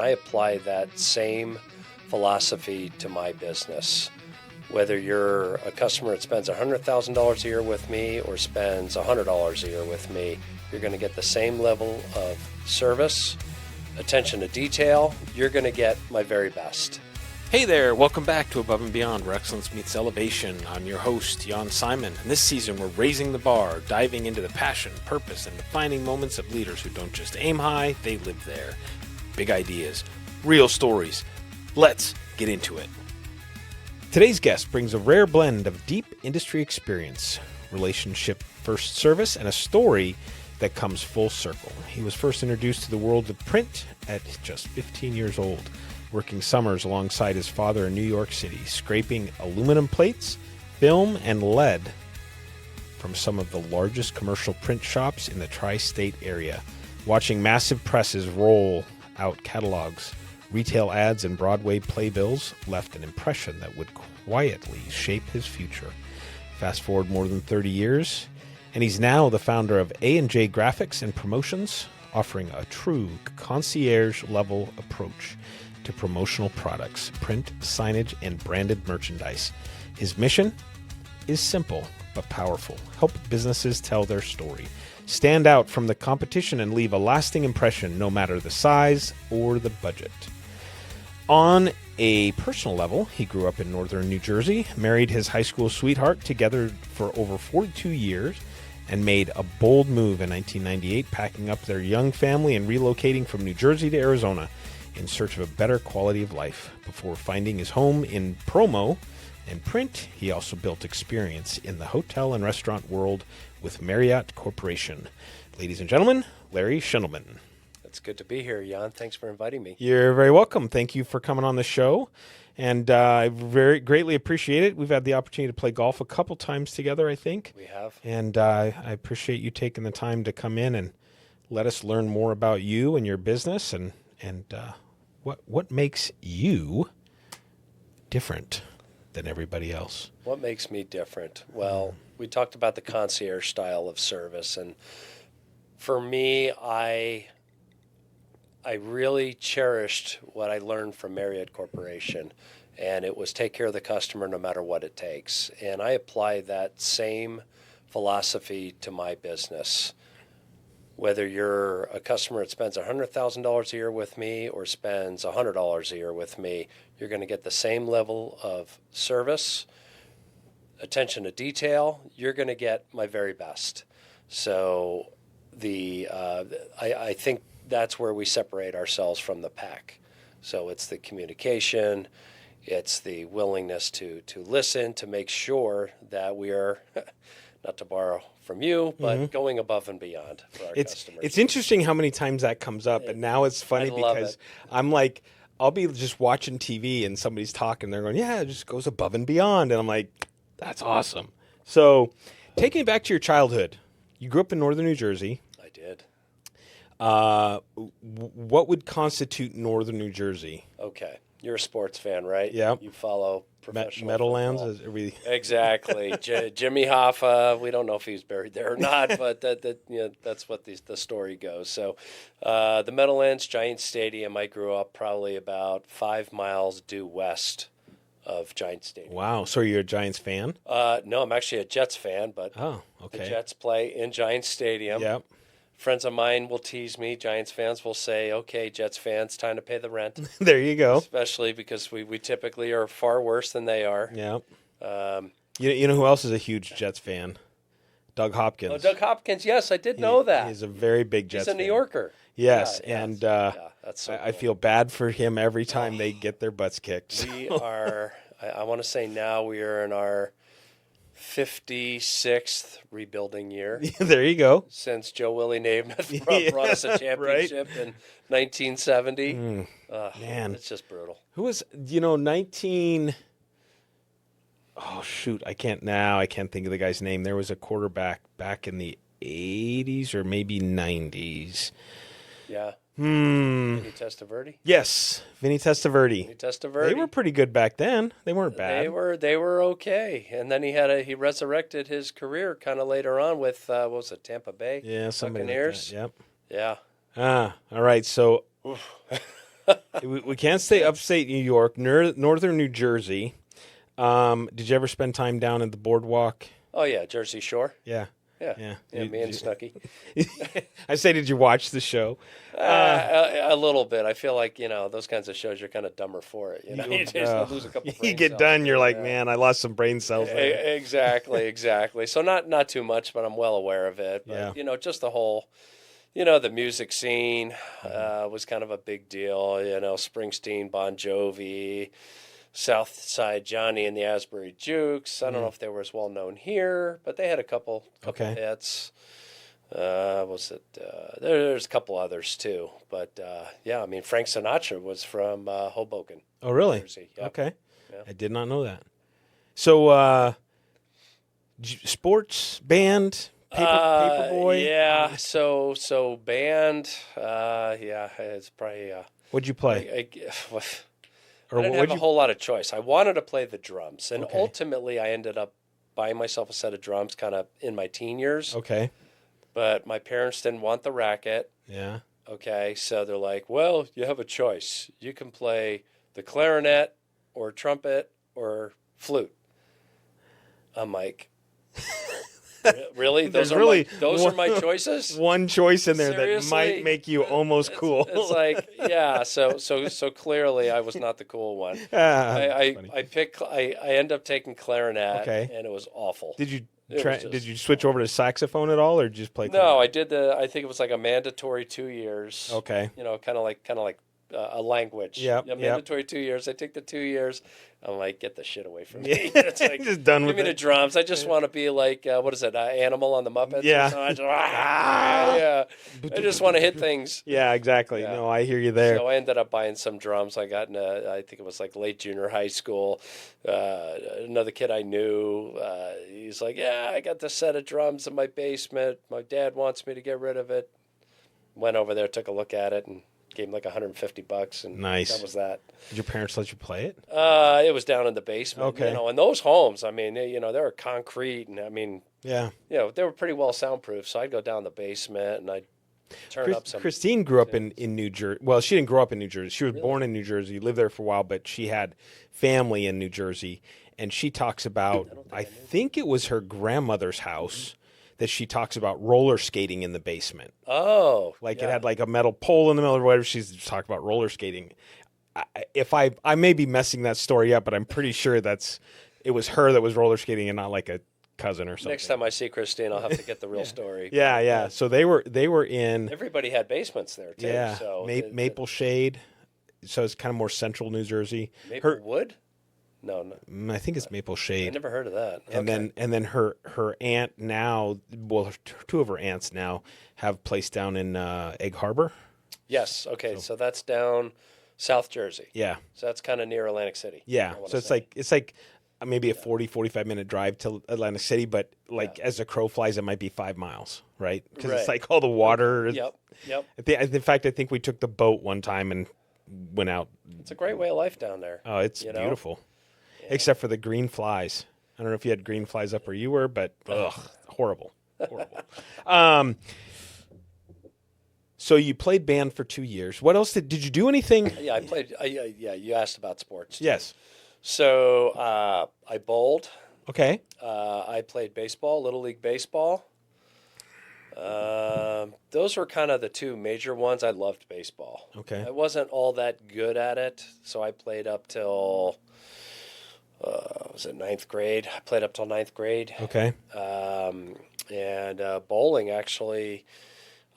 I apply that same philosophy to my business. Whether you're a customer that spends $100,000 a year with me or spends $100 a year with me, you're going to get the same level of service, attention to detail. You're going to get my very best. Hey there, welcome back to Above and Beyond, where excellence meets elevation. I'm your host, Jan Simon, and this season we're raising the bar, diving into the passion, purpose, and defining moments of leaders who don't just aim high, they live there. Big ideas, real stories. Let's get into it. Today's guest brings a rare blend of deep industry experience, relationship-first service, and a story that comes full circle. He was first introduced to the world of print at just 15 years old, working summers alongside his father in New York City, scraping aluminum plates, film, and lead from some of the largest commercial print shops in the tri-state area, watching massive presses roll out catalogs, retail ads, and Broadway playbills left an impression that would quietly shape his future. Fast forward more than 30 years, and he's now the founder of A&J Graphics and Promotions, offering a true concierge-level approach to promotional products, print, signage, and branded merchandise. His mission is simple but powerful. Help businesses tell their story, stand out from the competition, and leave a lasting impression no matter the size or the budget. On a personal level, he grew up in northern New Jersey, married his high school sweetheart together for over 42 years, and made a bold move in 1998, packing up their young family and relocating from New Jersey to Arizona in search of a better quality of life. Before finding his home in promo and print, he also built experience in the hotel and restaurant world with Marriott Corporation. Ladies and gentlemen, Larry Schendelman. It's good to be here, Jan. Thanks for inviting me. You're very welcome. Thank you for coming on the show. And I very greatly appreciate it. We've had the opportunity to play golf a couple times together, I think. We have. And I appreciate you taking the time to come in and let us learn more about you and your business and what makes you different than everybody else. What makes me different? Well, we talked about the concierge style of service, and for me, I really cherished what I learned from Marriott Corporation, and it was take care of the customer no matter what it takes. And I apply that same philosophy to my business. Whether you're a customer that spends $100,000 a year with me or spends $100 a year with me, you're going to get the same level of service, attention to detail. You're going to get my very best. So I think that's where we separate ourselves from the pack. So it's the communication, it's the willingness to listen, to make sure that we are, not to borrow from you, but going above and beyond for our customers. It's interesting how many times that comes up, and now it's funny because I'm like, I'll be just watching TV and somebody's talking, they're going, yeah, it just goes above and beyond, and I'm like, that's awesome. So taking it back to your childhood, you grew up in northern New Jersey. I did. What would constitute northern New Jersey? Okay. You're a sports fan, right? Yeah. You follow professional Meadowlands? football. Exactly. Jimmy Hoffa, we don't know if he's buried there or not, but that's what the story goes. So the Meadowlands Giant Stadium, I grew up probably about 5 miles due west of Giant Stadium. Wow. So you're a Giants fan? No, I'm actually a Jets fan, but Oh, okay. the Jets play in Giant Stadium. Yep. Friends of mine will tease me. Giants fans will say, okay, Jets fans, time to pay the rent. There you go. Especially because we typically are far worse than they are. Yeah. You know who else is a huge Jets fan? Doug Hopkins. Oh, Doug Hopkins, yes, I did know that. He's a very big Jets fan. He's a New Yorker. Yes, Yeah, and that's so I cool. feel bad for him every time they get their butts kicked. We are, I want to say now we are in our 56th rebuilding year. There you go. Since Joe Willie Namath brought us a championship in 1970. Man. It's just brutal. Who was, 19... Oh, shoot. I can't think of the guy's name. There was a quarterback back in the 80s or maybe 90s. Yeah. Vinny Testaverde? Yes, Vinny Testaverde. Vinny Testaverde. They were pretty good back then. They weren't bad. They were okay. And then he resurrected his career kind of later on with what was it, Tampa Bay? Yeah, somebody Buccaneers. like that. Yep. Yeah. All right. So We can't stay upstate New York, northern New Jersey. Did you ever spend time down at the boardwalk? Oh yeah, Jersey Shore. Yeah. Yeah, Yeah. yeah. Me and Snooki. I say, did you watch the show? A little bit. I feel like those kinds of shows you're kind of dumber for it. You just lose a couple. You brain get cells. done, you're like, Yeah. man, I lost some brain cells there. Exactly. So not too much, but I'm well aware of it. But Yeah. just the whole, the music scene was kind of a big deal. Springsteen, Bon Jovi, South Side Johnny and the Asbury Jukes. I don't know if they were as well known here, but they had a couple Okay. hits. Was it? There's a couple others too, but yeah, I mean Frank Sinatra was from Hoboken, Oh, really? Jersey. Yep. Okay. Yeah. I did not know that. So, sports, band, Paperboy? Yeah. So band. Yeah, it's probably. What'd you play? I didn't have a whole lot of choice. I wanted to play the drums, and Okay. ultimately I ended up buying myself a set of drums kind of in my teen years. Okay. But my parents didn't want the racket. Yeah. Okay, so they're like, well, you have a choice. You can play the clarinet or trumpet or flute. I'm like, really? There's really those are my choices? One choice in there that Seriously? might make you almost cool. It's like, yeah, so clearly I was not the cool one. That's funny. I end up taking clarinet, Okay. and it was awful. Did you It was just- did you switch over to saxophone at all, or just play? No, I did I think it was like a mandatory 2 years. Okay. Kind of like a language. Yep, Yeah, yep. mandatory 2 years. I take the 2 years. I'm like, get the shit away from Yeah. me. It's like, Just done give with me the it. drums. I just want to be like, what is it, Animal on the Muppets? Yeah. Or something. Yeah. I just want to hit things. Yeah, exactly. Yeah. No, I hear you there. So I ended up buying some drums. I got I think it was like late junior high school. Another kid I knew, he's like, yeah, I got this set of drums in my basement. My dad wants me to get rid of it. Went over there, took a look at it, and gave him like $150, and Nice. that was that. Did your parents let you play it? It was down in the basement. Okay. And those homes, I mean, they were concrete, and I mean, Yeah. they were pretty well soundproof. So I'd go down the basement and I'd turn up some. Christine grew up in New Jersey. Well, she didn't grow up in New Jersey. She was born in New Jersey, lived there for a while, but she had family in New Jersey. And she talks about, I think it was her grandmother's house, that she talks about roller skating in the basement. Oh, Like yeah. it had like a metal pole in the middle or whatever. She's talking about roller skating. I may be messing that story up, but I'm pretty sure it was her that was roller skating and not like a cousin or something. Next time I see Christine, I'll have to get the real story. Yeah. So they were in Everybody had basements there too. So Maple Shade. So it's kind of more central New Jersey. Maplewood? No, I think it's Maple I Shade. never heard of that. And Okay. then her aunt now, well, two of her aunts now have a place down in Egg Harbor. Yes. Okay. So that's down South Jersey. Yeah. So that's kind of near Atlantic City. Yeah. I wanna So it's say. like maybe a 45 minute drive to Atlantic City, but like as the crow flies, it might be 5 miles, right? Because it's Right. like all the water. Yep. In fact, I think we took the boat one time and went out. It's a great way of life down there. Oh, it's You know? beautiful. Except for the green flies. I don't know if you had green flies up where you were, but horrible. So you played band for 2 years. What else did you do anything? Yeah, I played. Yeah, you asked about sports. Yes. So I bowled. Okay. I played baseball, Little League Baseball. Those were kind of the two major ones. I loved baseball. Okay. I wasn't all that good at it, so I played up till was it ninth grade? I played up till ninth grade. Okay. And bowling, actually,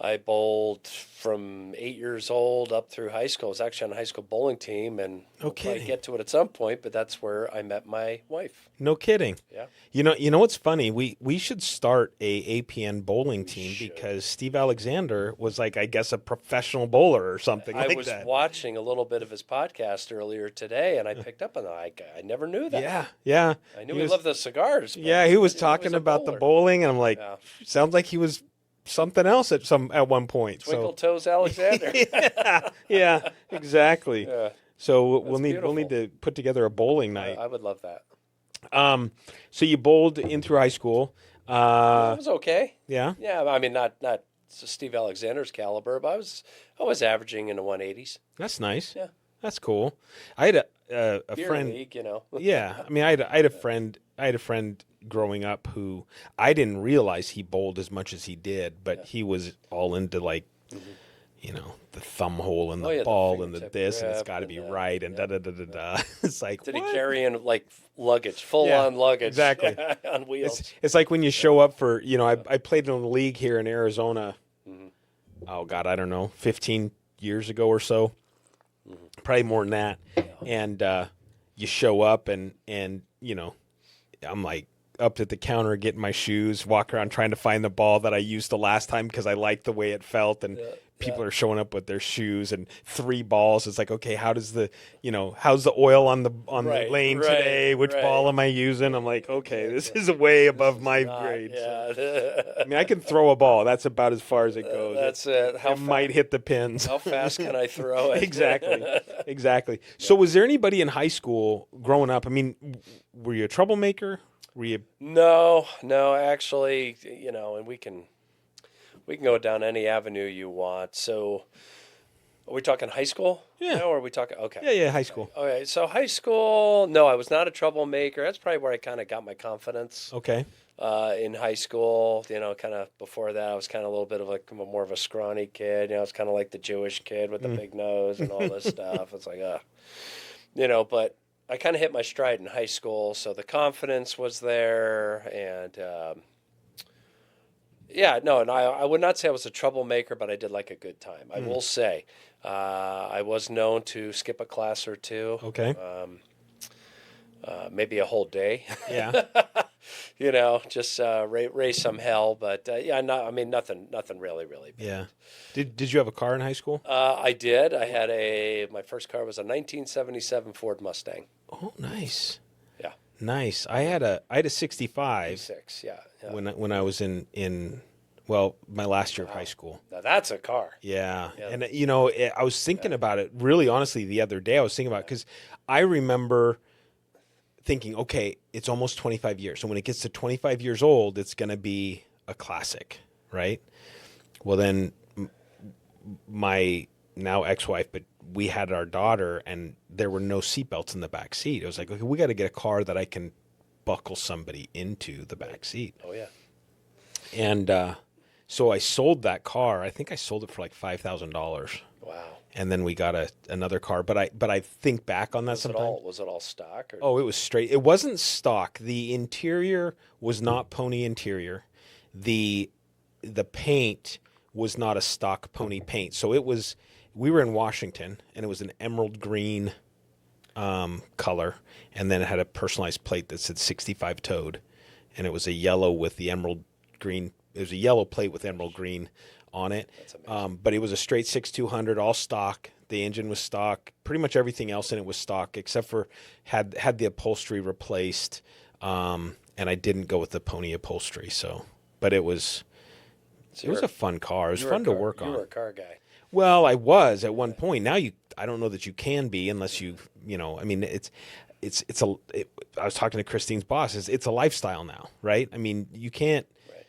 I bowled from 8 years old up through high school. I was actually on a high school bowling team, and we'll probably kidding. get to it at some point, but that's where I met my wife. No kidding. Yeah. You know what's funny? We should start a APN bowling team because Steve Alexander was like, I guess, a professional bowler or something I like was that. watching a little bit of his podcast earlier today, and I picked up on that. I never knew that. Yeah. I knew he loved the cigars. But Yeah, he was I didn't know talking a about the bowler. bowling, and I'm like, Yeah. sounds like he was something else at one point. Twinkle Toes Alexander. Yeah, exactly. Yeah, So we'll beautiful. need to put together a bowling night. I would love that. So you bowled in through high school. It was okay. Yeah. Yeah, I mean, not Steve Alexander's caliber, but I was averaging in the 180s. That's nice. Yeah. That's cool. I had a Beer friend. league, you know. Yeah, I mean, I had a friend. I had a friend growing up who I didn't realize he bowled as much as he did, but he was all into like, the thumb hole and the The ball and the fingertip this, and it's grip got to and be the- right and da da da da da. It's like, Did what? he carry in like luggage, full on luggage, exactly. on wheels? It's like when you show up for, I played in a league here in Arizona. Oh God, I don't know, 15 years ago or so, probably more than that. And you show up and I'm like up at the counter getting my shoes, walk around trying to find the ball that I used the last time because I liked the way it felt, and people are showing up with their shoes and 3 balls. It's like, okay, how's the oil on the lane today? Which ball am I using? I'm like, okay, this is way above my grade. Yeah. So, I mean, I can throw a ball. That's about as far as it goes. That's it. It might hit the pins. How fast can I throw it? Exactly. So was there anybody in high school growing up? I mean, were you a troublemaker? Were you? No, actually, and we can go down any avenue you want. So, are we talking high school? Yeah. No, or are we talking? Okay. Yeah, high school. Okay, so high school, no, I was not a troublemaker. That's probably where I kind of got my confidence. Okay. In high school, kind of before that, I was kind of a little bit of like more of a scrawny kid. I was kind of like the Jewish kid with the big nose and all this stuff. It's like, but I kind of hit my stride in high school, so the confidence was there, and and I would not say I was a troublemaker, but I did like a good time. I will say, I was known to skip a class or two. Okay. Maybe a whole day. Yeah. Just raise some hell, but nothing really bad. Yeah. Did you have a car in high school? I did. I had my first car was a 1977 Ford Mustang. Oh, nice. Yeah. Nice. I had a 65 6, yeah. when I was in my last year of high school. Now that's a car. Yeah. And I was thinking about it really honestly the other day. I was thinking about it because I remember thinking, okay, it's almost 25 years. So when it gets to 25 years old, it's going to be a classic, right? Well, then my now ex-wife, but we had our daughter and there were no seatbelts in the back seat. It was like, okay, we got to get a car that I can buckle somebody into the back seat. Oh, yeah. And so I sold that car. I think I sold it for like $5,000. Wow. And then we got another car. But I think back on that sometimes. Was it all stock? Or? Oh, it was straight. It wasn't stock. The interior was not pony interior. The paint was not a stock pony paint. So we were in Washington, and it was an emerald green color, and then it had a personalized plate that said 65 Toad, and it was a yellow with the emerald green. It was a yellow plate with emerald green on it. That's amazing. But it was a straight 6200, all stock. The engine was stock. Pretty much everything else in it was stock, except for had the upholstery replaced. And I didn't go with the pony upholstery. But it was a fun car. It was fun to work on. You were a car guy. Well, I was at one point. Now I don't know that you can be unless I mean, I was talking to Christine's boss. It's a lifestyle now, right? I mean, you can't. Right.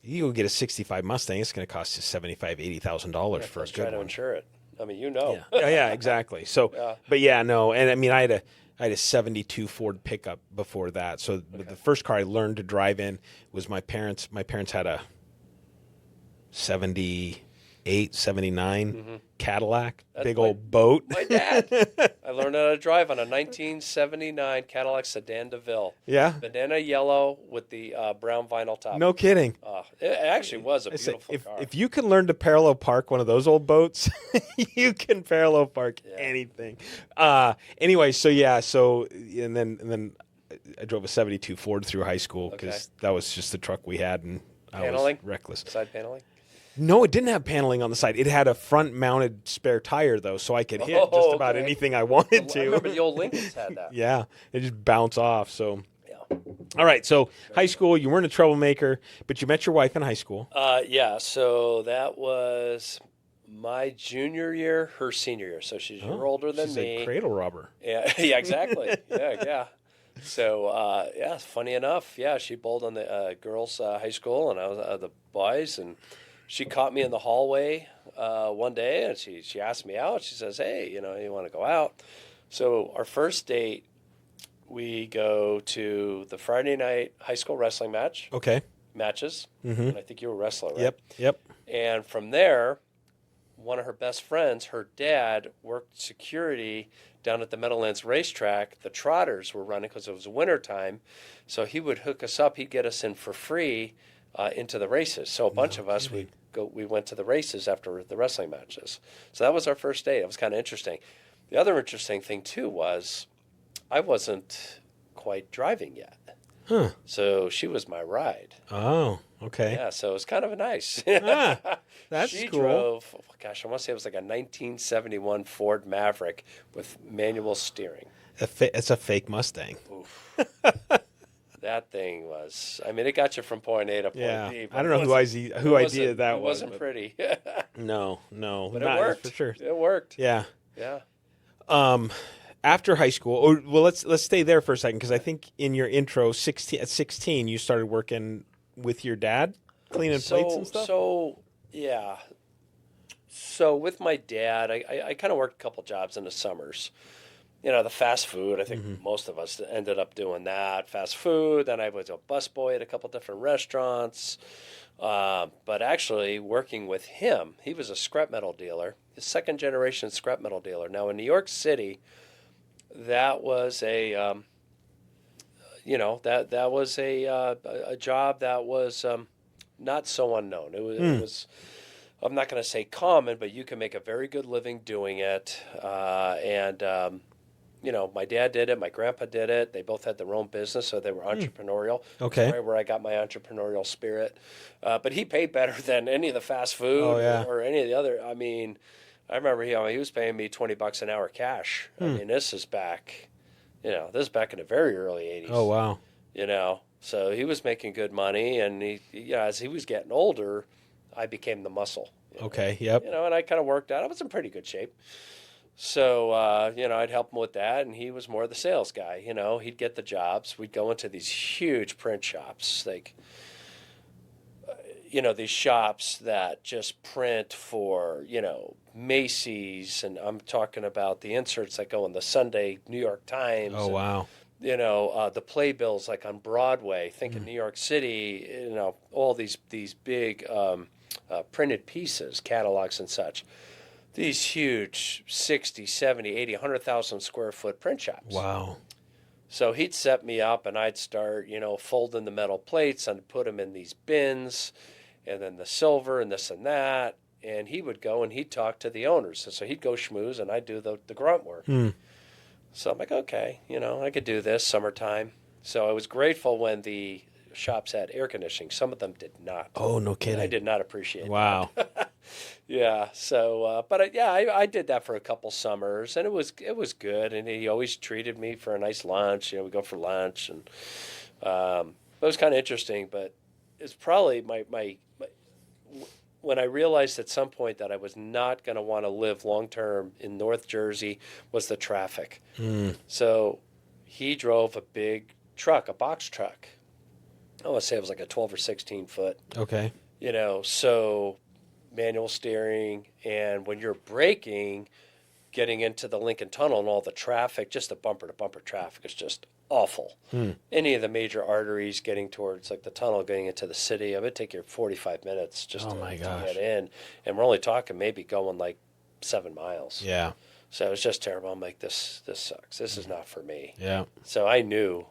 You go get a 65 Mustang, it's going to cost you $75,000-$80,000 for a good try to one. insure it. I mean, Yeah, exactly. So, but yeah, no, and I mean, I had a 72 Ford pickup before that. So the first car I learned to drive in was my parents. My parents had a 78, 79 Cadillac, big old boat. My dad. I learned how to drive on a 1979 Cadillac Sedan DeVille. Yeah. Banana yellow with the brown vinyl top. No kidding. It actually was a I said, beautiful car. if you can learn to parallel park one of those old boats, you can parallel park anything. Anyway, and then I drove a 72 Ford through high school because that was just the truck we had, and Paneling? I was reckless. Side paneling? No, it didn't have paneling on the side. It had a front-mounted spare tire, though, so I could hit just about anything I wanted to. I remember the old Lincolns had that. Yeah, it just bounce off. So, Yeah. All right. So, high school, you weren't a troublemaker, but you met your wife in high school. Yeah. So that was my junior year, her senior year. So she's a year older than She's me. a cradle robber. Yeah. Yeah. Exactly. Yeah. So funny enough, she bowled on the girls' high school, and I was the boys, and she caught me in the hallway one day, and she asked me out. She says, "Hey, you want to go out?" So our first date, we go to the Friday night high school wrestling matches, and I think you were a wrestler, right? Yep. And from there, one of her best friends, her dad, worked security down at the Meadowlands racetrack. The Trotters were running because it was winter time, so he would hook us up. He'd get us in for free into the races. So a bunch of us we went to the races after the wrestling matches. So that was our first date. It was kind of interesting. The other interesting thing too was I wasn't quite driving yet. Huh. So she was my ride. Oh, okay. Yeah, so it was kind of nice. That's she cool. drove, gosh, I want to say it was like a 1971 Ford Maverick with manual steering. It's a fake Mustang. Oof. That thing was, I mean, it got you from point A to point B. I don't know who idea that was. It wasn't pretty. No, But it not worked. for sure. It worked. Yeah. Yeah. After high school, let's stay there for a second, because I think in your intro, at 16, you started working with your dad, cleaning plates and stuff. Yeah. So with my dad, I kind of worked a couple jobs in the summers. The fast food. I think most of us ended up doing that. Fast food. Then I was a busboy at a couple different restaurants. But actually, working with him, he was a scrap metal dealer, a second generation scrap metal dealer. Now in New York City, that was a that was a job that was not so unknown. It was I'm not going to say common, but you can make a very good living doing it. My dad did it, my grandpa did it. They both had their own business, so they were entrepreneurial. Okay. That's right where I got my entrepreneurial spirit. But he paid better than any of the fast food or any of the other. I mean, I remember he was paying me $20 an hour cash. I mean, this is back in the very early 80s. Oh, wow. So he was making good money, and as he was getting older, I became the muscle. Okay, yep. And I kind of worked out. I was in pretty good shape. So, I'd help him with that, and he was more the sales guy. He'd get the jobs. We'd go into these huge print shops, like, these shops that just print for, Macy's, and I'm talking about the inserts that go in the Sunday New York Times. Oh, wow. The playbills like on Broadway, think in New York City, all these big printed pieces, catalogs and such. These huge 60, 70, 80, 100,000 square foot print shops. Wow. So he'd set me up, and I'd start, folding the metal plates and put them in these bins, and then the silver and this and that. And he would go and he'd talk to the owners. And so he'd go schmooze, and I'd do the grunt work. So I'm like, okay, I could do this summertime. So I was grateful when the shops had air conditioning. Some of them did not. Oh, no kidding. I did not appreciate Wow. that. Yeah. So, I did that for a couple summers, and it was good. And he always treated me for a nice lunch. We go for lunch, and it was kind of interesting. But it's probably my when I realized at some point that I was not going to want to live long term in North Jersey was the traffic. So he drove a big truck, a box truck. I want to say it was like a 12 or 16 foot. Okay. So manual steering, and when you're braking, getting into the Lincoln Tunnel and all the traffic, just the bumper-to-bumper traffic is just awful. Any of the major arteries getting towards like the tunnel, getting into the city, it would take you 45 minutes just to get in. And we're only talking maybe going like 7 miles. Yeah. So it was just terrible. I'm like, this sucks. This is not for me. Yeah. So I knew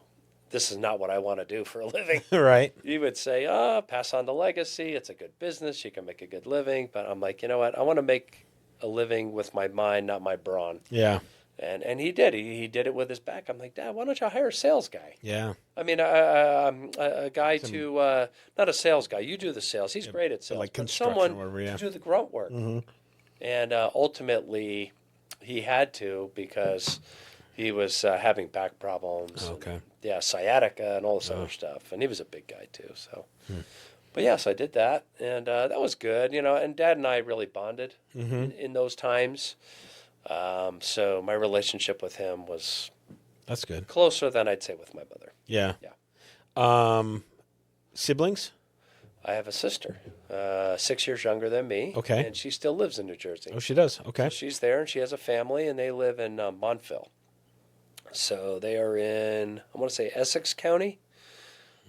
this is not what I want to do for a living. Right. You would say, pass on the legacy. It's a good business. You can make a good living. But I'm like, you know what? I want to make a living with my mind, not my brawn. Yeah. And he did. He did it with his back. I'm like, Dad, why don't you hire a sales guy? Yeah. I mean, a guy not a sales guy. You do the sales. He's great at sales. Like but construction someone or whatever, yeah. to do the grunt work. And ultimately, he had to because he was having back problems. Okay. And, sciatica and all this other stuff. And he was a big guy too. So, but yes, I did that, and that was good. And Dad and I really bonded in those times. So my relationship with him was That's good. closer than I'd say with my mother. Yeah. Yeah. Siblings? I have a sister, 6 years younger than me, Okay. and she still lives in New Jersey. Oh, she does. So Okay. she's there, and she has a family, and they live in Montville. So they are in, I want to say, Essex County.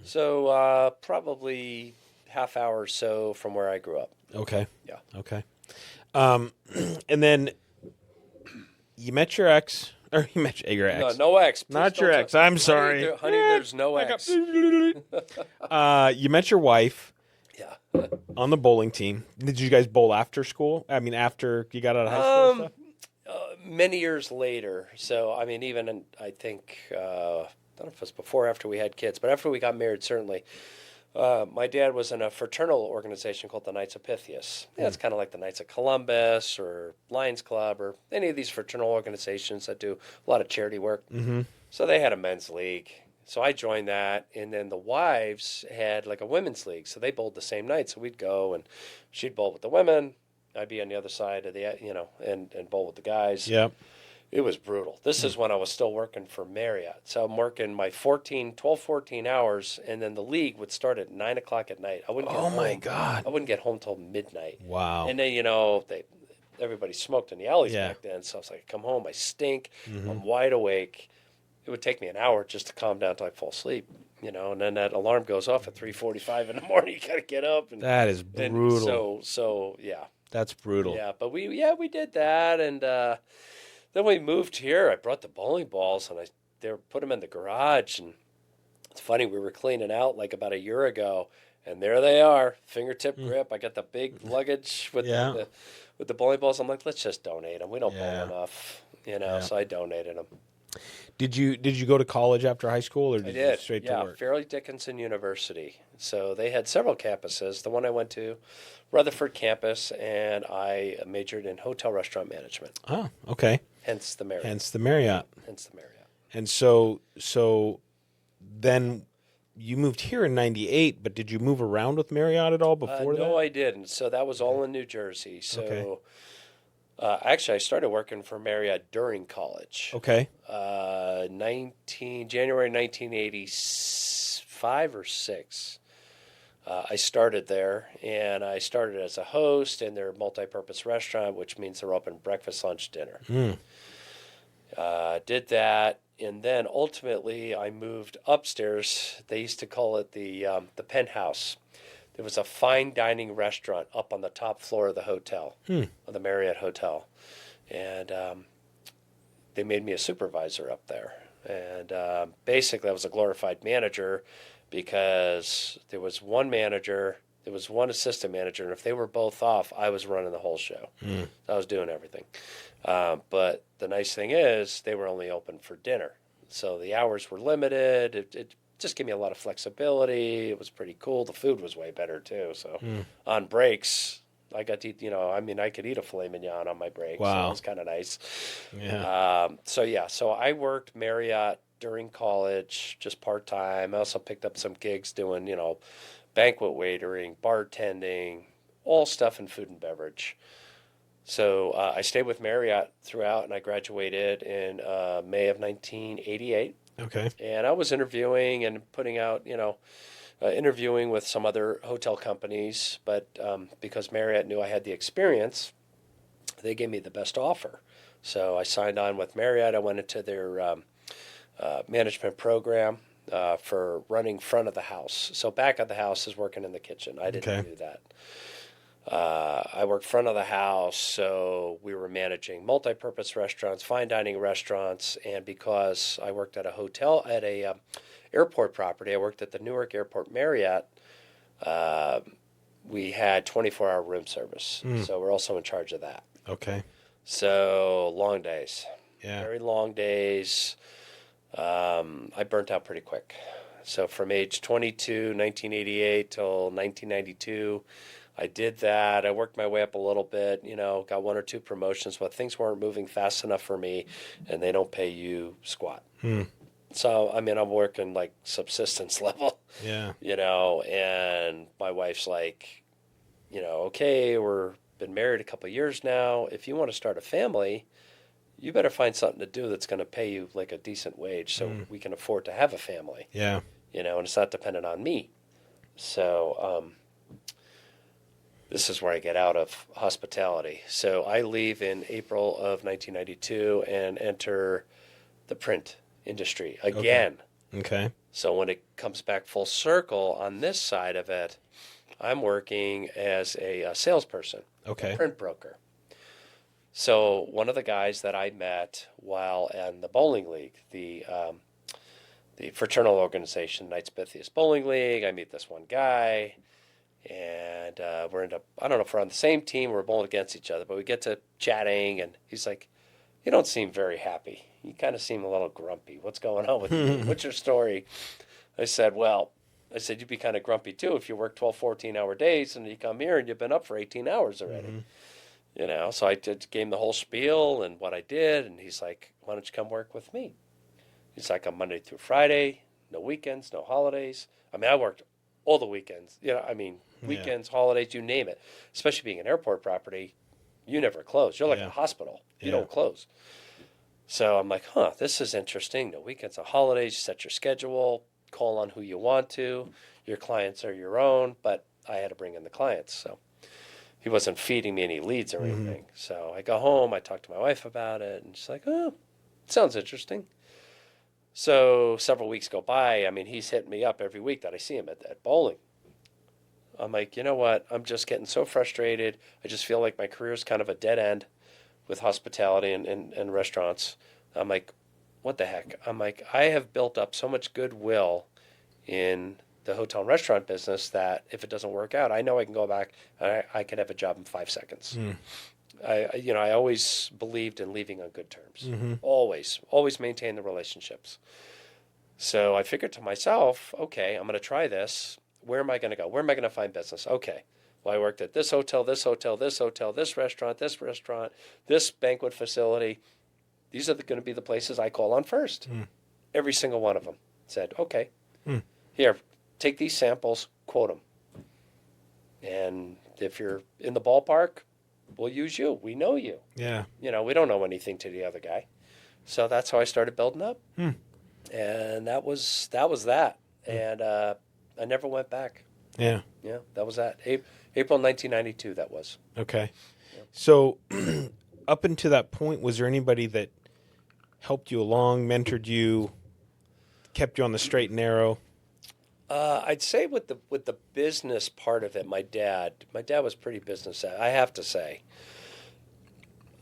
So probably half hour or so from where I grew up. Okay. Yeah. Okay. Um, and then you met your ex, or you met your No, ex. no X. Please Not your don't ex. I'm sorry. Honey, there's no Back X. up. You met your wife Yeah. on the bowling team. Did you guys bowl after school? I mean, after you got out of high school and stuff? Many years later. So, I mean, even I think, I don't know if it was before or after we had kids, but after we got married, certainly. My dad was in a fraternal organization called the Knights of Pythias. Yeah, it's kind of like the Knights of Columbus or Lions Club or any of these fraternal organizations that do a lot of charity work. Mm-hmm. So they had a men's league. So I joined that, and then the wives had like a women's league. So they bowled the same night. So we'd go, and she'd bowl with the women. I'd be on the other side of the, and bowl with the guys. Yep. It was brutal. This is when I was still working for Marriott. So I'm working my 14 hours, and then the league would start at 9 o'clock at night. I wouldn't get Oh home. my God. I wouldn't get home till midnight. Wow. And then, everybody smoked in the alleys Yeah. back then. So I was like, I come home, I stink, Mm-hmm. I'm wide awake. It would take me an hour just to calm down till I fall asleep, and then that alarm goes off at 3:45 in the morning. You got to get up. And, That is and brutal. so yeah. That's brutal. Yeah, but we did that, and then we moved here. I brought the bowling balls, and they put them in the garage. And it's funny, we were cleaning out like about a year ago, and there they are, fingertip grip. I got the big luggage with Yeah. with the bowling balls. I'm like, let's just donate them. We don't Yeah. bowl enough, Yeah. So I donated them. Did you go to college after high school, or I did you did. straight Yeah, to work? Fairleigh Dickinson University. So they had several campuses. The one I went to, Rutherford campus, and I majored in hotel restaurant management. Oh, okay. Hence the Marriott. Hence the Marriott. Hence the Marriott. And so then you moved here in '98, but did you move around with Marriott at all before that? No, I didn't. So that was all in New Jersey. So Okay. actually, I started working for Marriott during college. Okay. January 1985 or 6. I started there, and I started as a host in their multi-purpose restaurant, which means they're open breakfast, lunch, dinner. Mm. Did that, and then ultimately I moved upstairs. They used to call it the penthouse. There was a fine dining restaurant up on the top floor of the hotel, of the Marriott Hotel, and they made me a supervisor up there. And basically, I was a glorified manager because there was one manager, there was one assistant manager, and if they were both off, I was running the whole show. I was doing everything. But the nice thing is, they were only open for dinner, so the hours were limited. It just gave me a lot of flexibility. It was pretty cool. The food was way better too. So on breaks, I got to eat. I could eat a filet mignon on my break. So Wow. it was kind of nice. Yeah. So I worked Marriott during college, just part time. I also picked up some gigs doing, banquet waitering, bartending, all stuff in food and beverage. So I stayed with Marriott throughout, and I graduated in May of 1988. Okay. And I was interviewing and putting out, interviewing with some other hotel companies, but because Marriott knew I had the experience, they gave me the best offer. So I signed on with Marriott. I went into their management program for running front of the house. So back of the house is working in the kitchen. I didn't do that. I worked front of the house, so we were managing multi-purpose restaurants, fine dining restaurants, and because I worked at a hotel, at a airport property, I worked at the Newark Airport Marriott, we had 24-hour room service. So we're also in charge of that. Okay. So long days. Yeah. Very long days. I burnt out pretty quick. So from age 22, 1988 till 1992, I did that. I worked my way up a little bit, got one or two promotions, but things weren't moving fast enough for me, and they don't pay you squat. So, I'm working like subsistence level, Yeah. and my wife's like, okay, we're been married a couple of years now. If you want to start a family, you better find something to do that's going to pay you like a decent wage so we can afford to have a family, Yeah. and it's not dependent on me. So, this is where I get out of hospitality. So I leave in April of 1992 and enter the print industry again. Okay. So when it comes back full circle on this side of it, I'm working as a salesperson, Okay. a print broker. So one of the guys that I met while in the bowling league, the fraternal organization, Knights Pythias Bowling League, I meet this one guy, and we're I don't know if we're on the same team, we're bowling against each other, but we get to chatting, and he's like, "You don't seem very happy. You kind of seem a little grumpy. What's going on with you? What's your story?" I said, you'd be kind of grumpy too if you work 12, 14-hour days and you come here and you've been up for 18 hours already. So I gave him the whole spiel and what I did, and he's like, "Why don't you come work with me?" He's like, "I'm Monday through Friday, no weekends, no holidays." I mean, I worked all the weekends. Weekends, holidays, you name it. Especially being an airport property, you never close. You're like a hospital. You don't close. So I'm like, this is interesting. No weekends, no holidays. You set your schedule, call on who you want to. Your clients are your own, but I had to bring in the clients. So he wasn't feeding me any leads or anything. So I go home, I talk to my wife about it, and she's like, "Oh, sounds interesting." So several weeks go by. I mean, he's hitting me up every week that I see him at bowling. I'm like, you know what? I'm just getting so frustrated. I just feel like my career is kind of a dead end with hospitality and restaurants. I'm like, what the heck? I'm like, I have built up so much goodwill in the hotel and restaurant business that if it doesn't work out, I know I can go back and I can have a job in 5 seconds. I always believed in leaving on good terms. Always maintain the relationships. So I figured to myself, okay, I'm going to try this. Where am I going to go? Where am I going to find business? Okay. Well, I worked at this hotel, this hotel, this hotel, this restaurant, this banquet facility. These are going to be the places I call on first. Every single one of them said, okay, here, take these samples, quote them. And if you're in the ballpark, we'll use you. We know you. Yeah. We don't know anything to the other guy. So that's how I started building up. And that was that. And I never went back. Yeah. Yeah, that was that. April 1992, that was. Okay. Yep. So up until that point, was there anybody that helped you along, mentored you, kept you on the straight and narrow? I'd say with the business part of it, my dad was pretty business savvy, I have to say.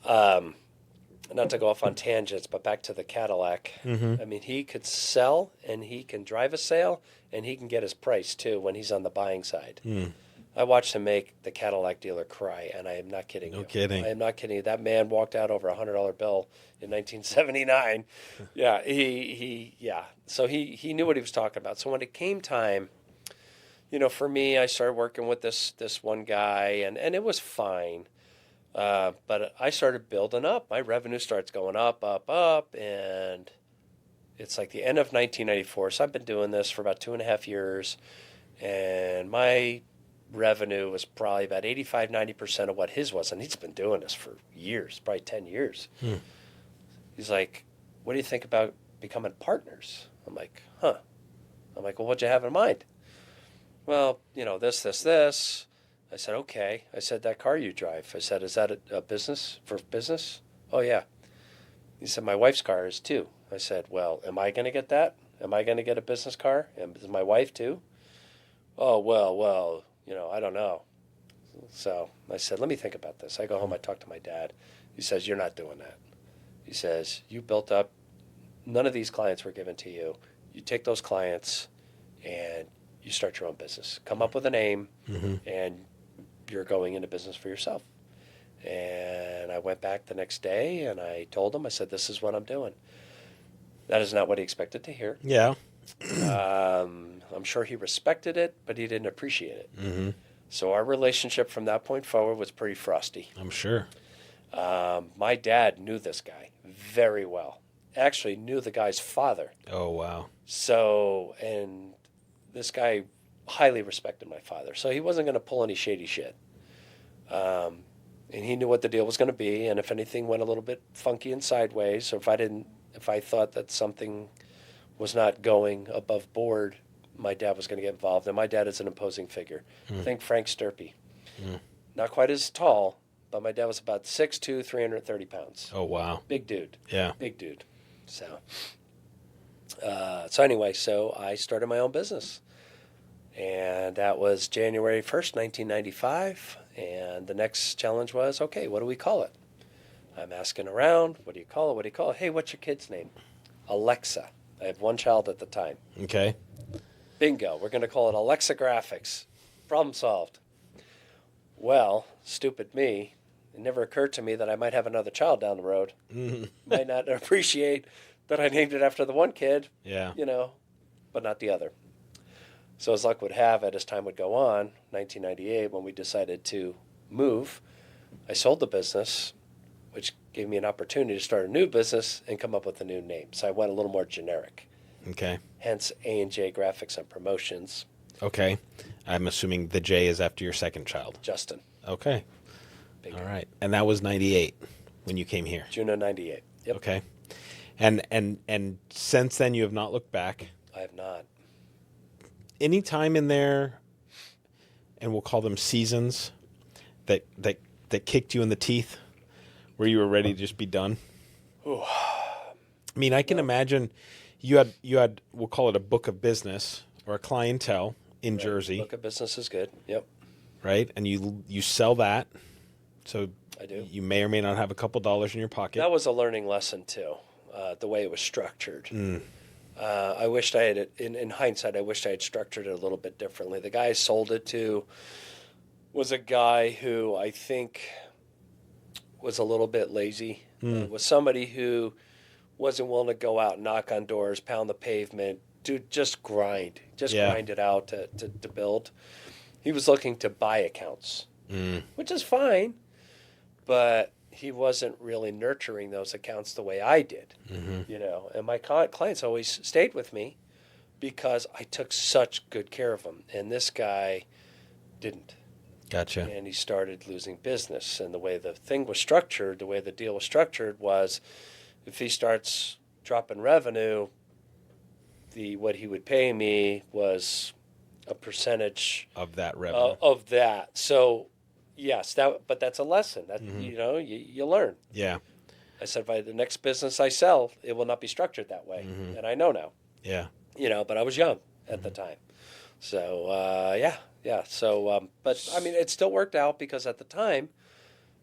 Not to go off on tangents, but back to the Cadillac. I mean, he could sell and he can drive a sale and he can get his price too when he's on the buying side. I watched him make the Cadillac dealer cry, and I am not kidding you. No kidding. I am not kidding you. That man walked out over $100 bill in 1979. So he knew what he was talking about. So when it came time, for me, I started working with this one guy, and it was fine. But I started building up. My revenue starts going up, and it's like the end of 1994. So I've been doing this for about 2.5 years, and my revenue was probably about 85-90% of what his was, and he's been doing this for years, probably 10 years. He's like, "What do you think about becoming partners?" I'm like, "Huh." I'm like, "Well, what'd you have in mind?" "Well, this. I said, "Okay." I said, "That car you drive." I said, "Is that a business for business?" "Oh, yeah." He said, "My wife's car is too." I said, "Well, am I going to get that? Am I going to get a business car? And is my wife too?" "Oh, well, I don't know." So I said, "Let me think about this." I go home, I talk to my dad. He says, "You're not doing that." He says, "You built up, none of these clients were given to you. You take those clients and you start your own business. Come up with a name, and you're going into business for yourself." And I went back the next day and I told him, I said, "This is what I'm doing." That is not what he expected to hear. Yeah. I'm sure he respected it, but he didn't appreciate it. So our relationship from that point forward was pretty frosty. I'm sure. My dad knew this guy very well. Actually knew the guy's father. Oh, wow. So, and this guy highly respected my father. So he wasn't going to pull any shady shit. And he knew what the deal was going to be. And if anything went a little bit funky and sideways, or if I thought that something was not going above board, my dad was going to get involved. And my dad is an imposing figure. Think Frank Sturpey. Not quite as tall, but my dad was about 6'2", 330 pounds. Oh, wow. Big dude. Yeah. Big dude. So anyway, so I started my own business. And that was January 1st, 1995. And the next challenge was, okay, what do we call it? I'm asking around, what do you call it? What do you call it? Hey, what's your kid's name? Alexa. I have one child at the time. Okay. Bingo. We're going to call it Alexa Graphics. Problem solved. Well, stupid me. It never occurred to me that I might have another child down the road. Might not appreciate that I named it after the one kid. Yeah. But not the other. So as luck would have it, as time would go on, 1998, when we decided to move, I sold the business, which gave me an opportunity to start a new business and come up with a new name. So I went a little more generic. Okay. Hence A&J Graphics and Promotions. Okay. I'm assuming the J is after your second child. Justin. Okay. Big All right. And that was 98 when you came here. June of 98. Yep. Okay. And since then you have not looked back. I have not. Any time in there, and we'll call them seasons, that kicked you in the teeth, where you were ready to just be done? Ooh. I mean, I can imagine you had we'll call it a book of business or a clientele in Jersey, Book of business is good. Yep. right? And you sell that, so I do. you may or may not have a couple dollars in your pocket. That was a learning lesson too, the way it was structured. I wished I had, in hindsight, I wished I had structured it a little bit differently. The guy I sold it to was a guy who I think was a little bit lazy. Was somebody who wasn't willing to go out and knock on doors, pound the pavement, just grind it out to build. He was looking to buy accounts, which is fine, but he wasn't really nurturing those accounts the way I did, and my clients always stayed with me because I took such good care of them, and this guy didn't. Gotcha. And he started losing business, and the way the thing was structured, the way the deal was structured was, if he starts dropping revenue, what he would pay me was a percentage Of that revenue. of that. So, yes, but that's a lesson. That you learn. Yeah. I said, by the next business I sell, it will not be structured that way, and I know now. Yeah. But I was young at the time, so yeah. So, but I mean, it still worked out because at the time,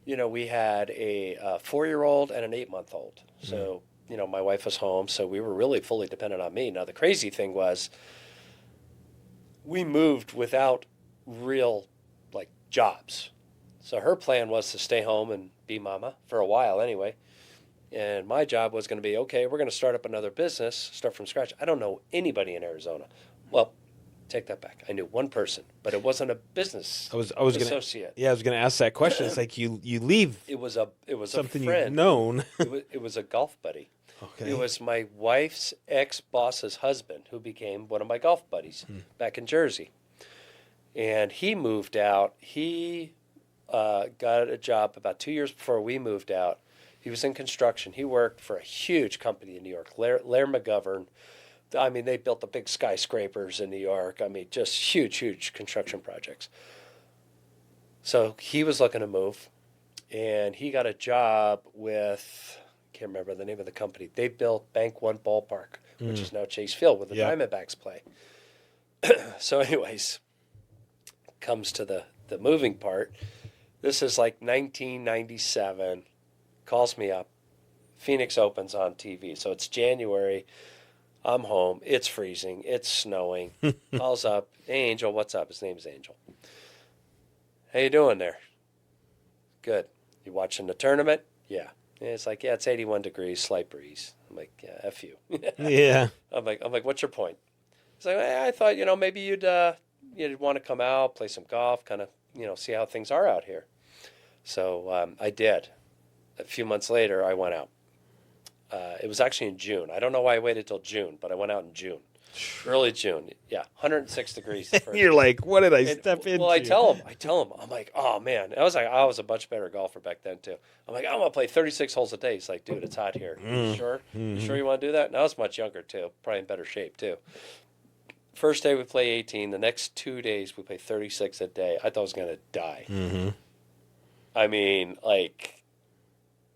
we had a 4-year-old and an 8-month-old. So, my wife was home, so we were really fully dependent on me. Now, the crazy thing was, we moved without real jobs. So her plan was to stay home and be mama for a while anyway. And my job was going to be, okay, we're going to start up another business, start from scratch. I don't know anybody in Arizona. Well, take that back. I knew one person, but it wasn't a business I was associate. I was gonna ask that question. It's like you leave It was a something friend. you've known. It was a golf buddy. Okay. It was my wife's ex-boss's husband who became one of my golf buddies back in Jersey. And he moved out. He got a job about 2 years before we moved out. He was in construction. He worked for a huge company in New York, Laird McGovern. I mean, they built the big skyscrapers in New York. I mean, just huge construction projects. So he was looking to move, and he got a job with, I can't remember the name of the company. They built Bank One Ballpark, which is now Chase Field, where the Diamondbacks play. So anyways, comes to the moving part. This is like 1997. Calls me up. Phoenix opens on TV. So it's January. I'm home. It's freezing. It's snowing. Calls up. Hey, Angel, what's up? His name's Angel. How you doing there? Good. You watching the tournament? Yeah. And it's like, yeah, it's 81 degrees, slight breeze. I'm like, yeah, F you. Yeah. I'm like, what's your point? He's like, I thought, maybe you'd want to come out, play some golf, kind of, see how things are out here. So I did. A few months later, I went out. It was actually in June. I don't know why I waited till June, but I went out in June. Early June. Yeah, 106 degrees. You're like, what did I step into? Well, I tell him, I'm like, oh man. I was a much better golfer back then too. I'm like, I'm gonna play 36 holes a day. He's like, dude, it's hot here. You sure? You sure you want to do that? And I was much younger too, probably in better shape too. First day we play 18. The next 2 days we play 36 a day. I thought I was going to die. Mm-hmm. I mean, like,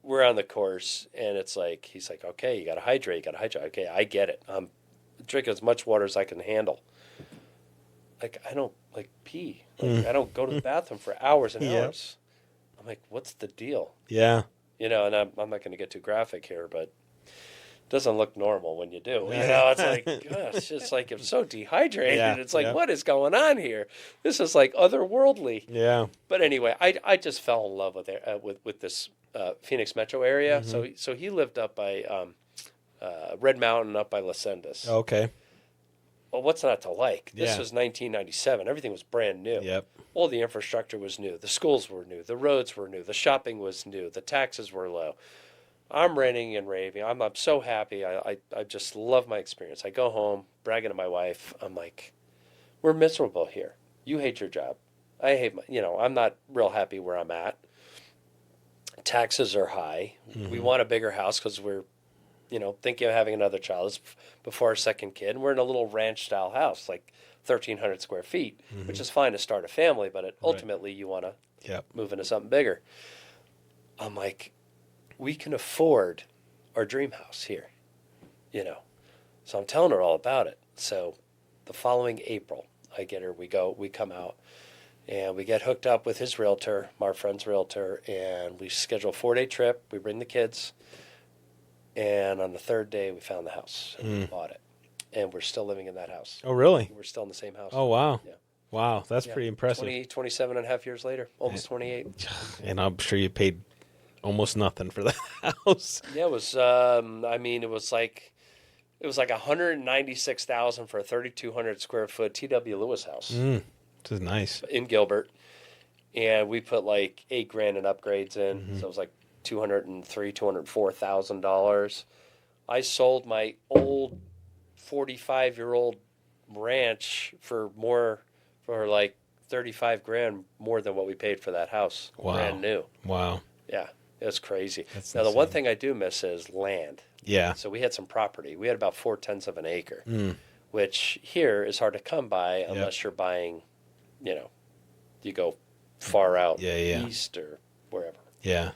we're on the course, and it's like, he's like, okay, you got to hydrate, you got to hydrate. Okay, I get it. I'm drinking as much water as I can handle. Like, I don't, like, pee. Like, I don't go to the bathroom for hours and Yep. hours. I'm like, what's the deal? Yeah. You know, and I'm not going to get too graphic here, but it doesn't look normal when you do. You know, it's like, gosh, it's like I'm so dehydrated. Yeah, It's like, yeah. what is going on here? This is like otherworldly. Yeah. But anyway, I just fell in love with it, with this Phoenix metro area. Mm-hmm. So he lived up by Red Mountain, up by Las Sendas. Okay. Well, what's not to like? This Yeah. was 1997. Everything was brand new. Yep. All the infrastructure was new. The schools were new. The roads were new. The shopping was new. The taxes were low. I'm ranting and raving. I'm so happy. I just love my experience. I go home, bragging to my wife. I'm like, we're miserable here. You hate your job. I hate my, I'm not real happy where I'm at. Taxes are high. Mm-hmm. We want a bigger house because we're, thinking of having another child. It's before our second kid. And we're in a little ranch style house, like 1,300 square feet, which is fine to start a family, but ultimately you want to Yep. move into something bigger. I'm like, we can afford our dream house here, So I'm telling her all about it. So the following April, I get her, we come out, and we get hooked up with his realtor, my friend's realtor, and we schedule a 4-day trip. We bring the kids, and on the third day, we found the house, and we bought it. And we're still living in that house. Oh, really? We're still in the same house. Oh, wow. Yeah. Wow. That's Yeah. pretty impressive. 27 and a half years later, almost 28. And I'm sure you paid almost nothing for that house. Yeah, it was. It was like $196,000 for a 3,200 square foot T.W. Lewis house This is nice. in Gilbert, and we put like $8,000 in upgrades in, so it was like $204,000. I sold my old 45-year-old ranch for like $35,000 more than what we paid for that house, Wow. brand new. Wow. Yeah, it was crazy. That's Now the one insane. thing I do miss is land. Yeah. So we had some property. We had about 4/10 of an acre, which here is hard to come by unless you're buying, you go far out east or wherever. Yeah.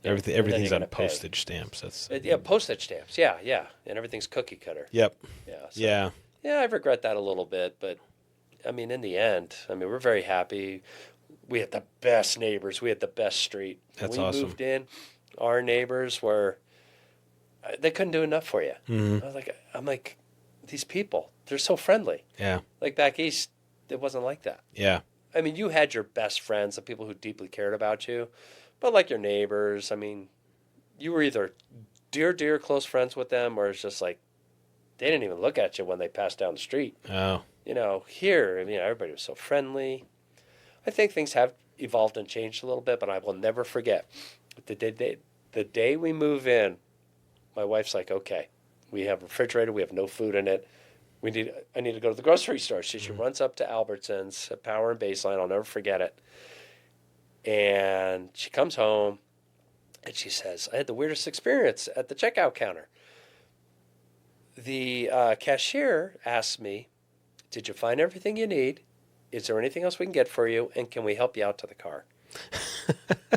Yeah, Everything's you're on gonna pay. postage stamps. That's Yeah, postage stamps. Yeah, and everything's cookie cutter. Yep. Yeah. So, Yeah. Yeah, I regret that a little bit, but I mean, in the end, we're very happy. We had the best neighbors. We had the best street. That's when we awesome. moved in, our neighbors they couldn't do enough for you. I'm like, these people, they're so friendly. Yeah. Like back east, it wasn't like that. Yeah. You had your best friends, the people who deeply cared about you, but like your neighbors, you were either dear close friends with them, or it's just like they didn't even look at you when they passed down the street. Oh. Here, everybody was so friendly. I think things have evolved and changed a little bit, but I will never forget the day we move in. My wife's like, okay, we have a refrigerator, we have no food in it. I need to go to the grocery store. She runs up to Albertsons at Power and Baseline. I'll never forget it. And she comes home, and she says, I had the weirdest experience at the checkout counter. The cashier asked me, did you find everything you need? Is there anything else we can get for you? And can we help you out to the car?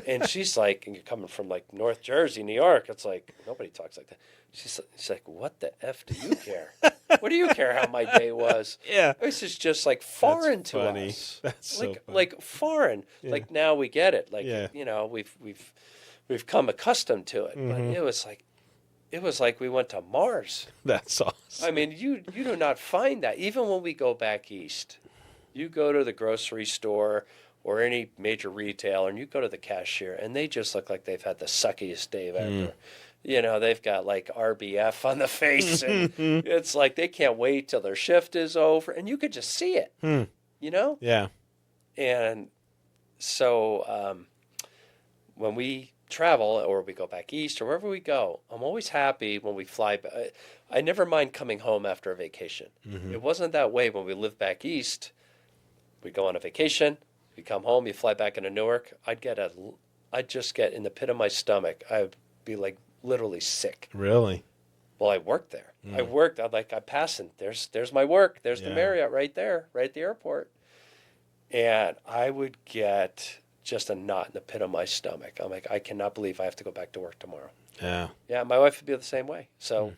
And she's like, and you're coming from like North Jersey, New York. It's like, nobody talks like that. She's like, what the F do you care? What do you care how my day was? Yeah. This is just like foreign That's to funny. us. That's so funny. Like foreign. Yeah. Like now we get it. Like, Yeah. we've come accustomed to it. But it was like we went to Mars. That's awesome. You do not find that. Even when we go back east, you go to the grocery store or any major retailer and you go to the cashier and they just look like they've had the suckiest day ever. They've got like RBF on the face and it's like they can't wait till their shift is over and you could just see it, Yeah. And so when we travel or we go back east or wherever we go, I'm always happy when we fly. I never mind coming home after a vacation. It wasn't that way when we lived back east. We go on a vacation, we come home, you fly back into Newark. I'd just get in the pit of my stomach. I'd be like literally sick. Really? Well, I worked there. I'm passing. There's my work. There's the Yeah. Marriott right there, right at the airport. And I would get just a knot in the pit of my stomach. I'm like, I cannot believe I have to go back to work tomorrow. Yeah. Yeah, my wife would be the same way. So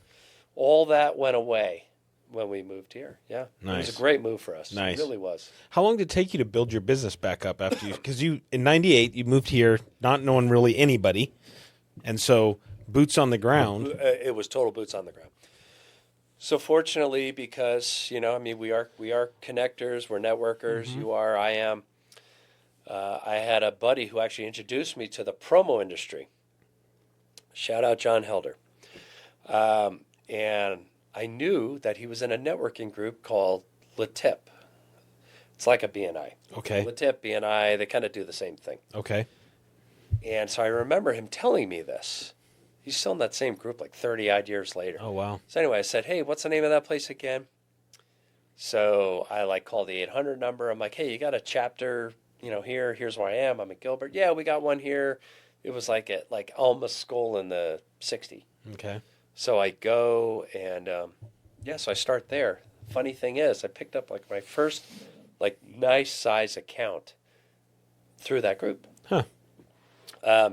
all that went away when we moved here. Yeah. It Nice. was a great move for us. Nice. It really was. How long did it take you to build your business back up after you? Because in '98 you moved here, not knowing really anybody, and so boots on the ground. It was total boots on the ground. So fortunately, because we are connectors, we're networkers. You are, I am. I had a buddy who actually introduced me to the promo industry. Shout out John Helder, and I knew that he was in a networking group called Latip. It's like a BNI. Okay. Latip, BNI, they kind of do the same thing. Okay. And so I remember him telling me this. He's still in that same group like 30 odd years later. Oh wow. So anyway, I said, hey, what's the name of that place again? So I called the 800 number. I'm like, hey, you got a chapter, here's where I am. I'm in Gilbert. Yeah, we got one here. It was like at Alma School in the 60. Okay. So I go and, so I start there. Funny thing is, I picked up my first nice size account through that group. Huh.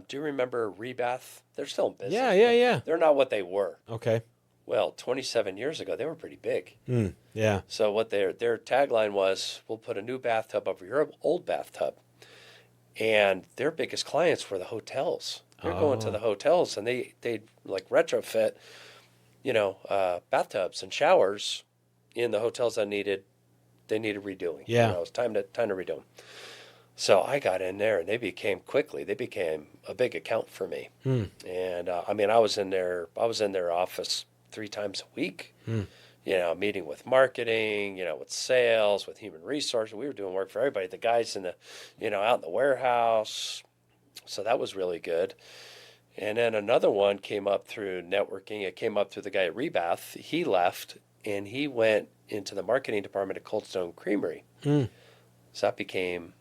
Do you remember Rebath? They're still in business. Yeah. They're not what they were. Okay. Well, 27 years ago, they were pretty big. Yeah. So what their tagline was, we'll put a new bathtub over your old bathtub. And their biggest clients were the hotels. They're going to the hotels, and they'd retrofit, bathtubs and showers in the hotels that needed redoing. Yeah. It was time to redo them. So I got in there, and they became a big account for me. And I was in their office 3 times a week. Meeting with marketing, with sales, with human resources. We were doing work for everybody. The guys out in the warehouse. So that was really good. And then another one came up through networking. It came up through the guy at Rebath. He left, and he went into the marketing department at Cold Stone Creamery. So that became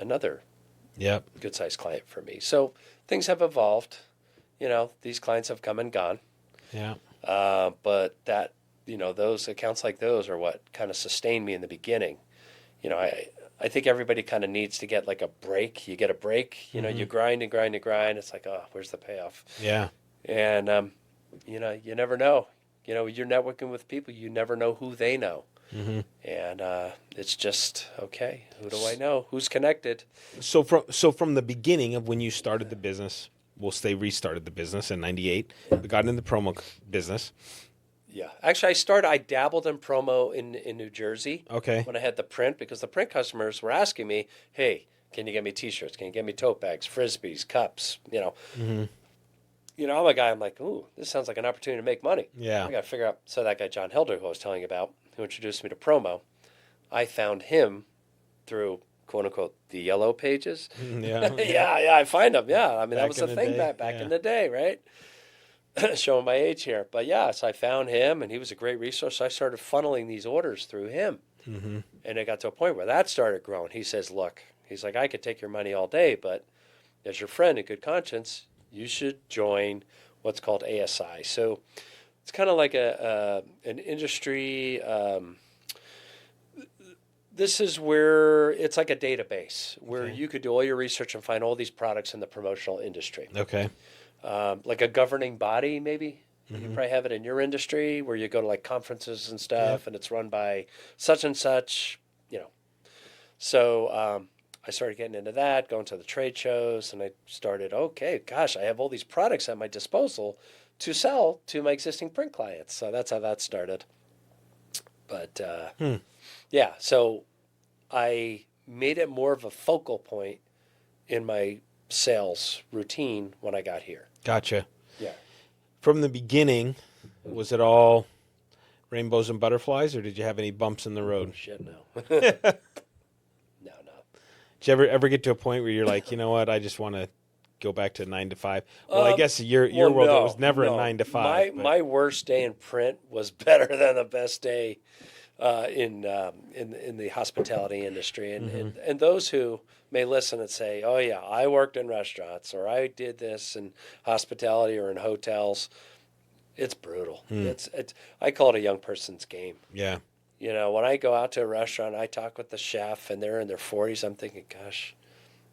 another good-sized client for me. So things have evolved. These clients have come and gone. Yeah. But that, those accounts like those are what kind of sustained me in the beginning. I think everybody kind of needs to get a break. You get a break, you grind and grind and grind. It's like, oh, where's the payoff? Yeah. And, you never know. You're networking with people. You never know who they know. And it's just, okay, who do I know? Who's connected? So from the beginning of when you started the business, restarted the business in '98, we got into the promo business. Yeah. Actually, I dabbled in promo in New Jersey. Okay. When I had the print, because the print customers were asking me, hey, can you get me T-shirts? Can you get me tote bags, Frisbees, cups, I'm a guy, I'm like, ooh, this sounds like an opportunity to make money. Yeah. I got to figure out. So that guy, John Helder, who I was telling you about, who introduced me to promo, I found him through, quote unquote, the yellow pages. Yeah. yeah, I find him. Yeah. I mean, that Back was in the the thing day, back yeah. in the day, right? Showing my age here. But yeah, so I found him, and he was a great resource. So I started funneling these orders through him. And it got to a point where that started growing. He says, look, he's like, I could take your money all day, but as your friend in good conscience, you should join what's called ASI. So it's kind of like an industry. This is where it's like a database where you could do all your research and find all these products in the promotional industry. Okay. Like a governing body, maybe. You probably have it in your industry where you go to conferences and stuff, and it's run by such and such, So I started getting into that, going to the trade shows, and I started, okay, gosh, I have all these products at my disposal to sell to my existing print clients. So that's how that started. But yeah, so I made it more of a focal point in my sales routine when I got here. Gotcha. Yeah. From the beginning, was it all rainbows and butterflies, or did you have any bumps in the road? Shit, no. No. Did you ever get to a point where you're like, you know what, I just want to go back to 9 to 5? Well, I guess your world, it was never a 9 to 5. My worst day in print was better than the best day in the hospitality industry, and those who may listen and say, oh yeah, I worked in restaurants, or I did this in hospitality or in hotels. It's brutal. It's I call it a young person's game. Yeah. You know, when I go out to a restaurant, I talk with the chef, and they're in their 40s. I'm thinking, gosh,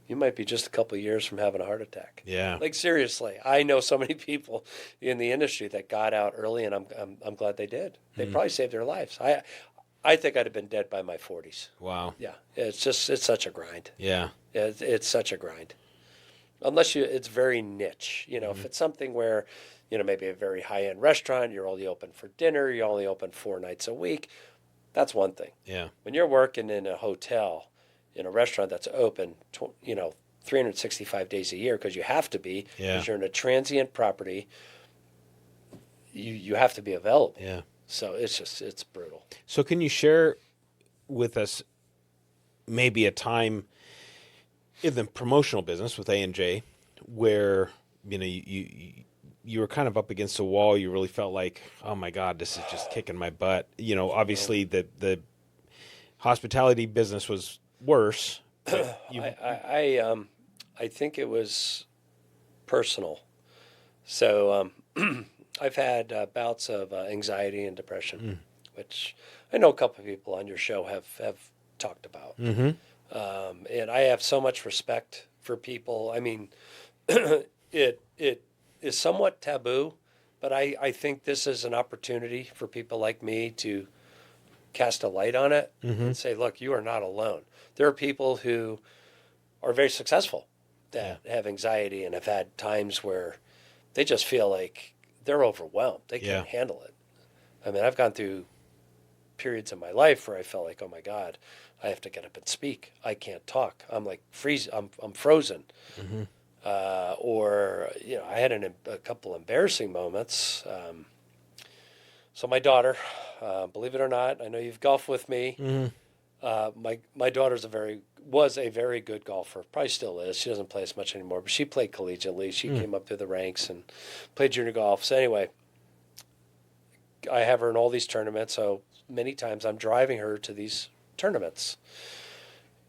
you might be just a couple of years from having a heart attack. Yeah. Like seriously, I know so many people in the industry that got out early, and I'm glad they did. They probably saved their lives. I think I'd have been dead by my 40s. Wow. Yeah, it's such a grind. Yeah. It's such a grind. Unless it's very niche. You know, if it's something where, you know, maybe a very high end restaurant, you're only open for dinner, you're only open 4 nights a week. That's one thing. Yeah. When you're working in a hotel, in a restaurant that's open, 365 days a year, because you have to be, because you're in a transient property, you have to be available. Yeah. So it's brutal. So can you share with us maybe a time in the promotional business with A&J where, you know, you were kind of up against a wall, you really felt like, oh my God, this is just kicking my butt. You know, obviously the hospitality business was worse. But I think it was personal. So I've had bouts of anxiety and depression, which I know a couple of people on your show have talked about. And I have so much respect for people. I mean, it is somewhat taboo, but I think this is an opportunity for people like me to cast a light on it and say, look, you are not alone. There are people who are very successful that have anxiety and have had times where they just feel like they're overwhelmed. They can't handle it. I mean, I've gone through periods in my life where I felt like, oh my God, I have to get up and speak. I can't talk. I'm like I'm frozen. Or, you know, I had a couple embarrassing moments. So my daughter, believe it or not, I know you've golfed with me. My daughter's was a very good golfer. Probably still is. She doesn't play as much anymore, but she played collegiately. She came up through the ranks and played junior golf. So anyway, I have her in all these tournaments. So many times I'm driving her to these tournaments.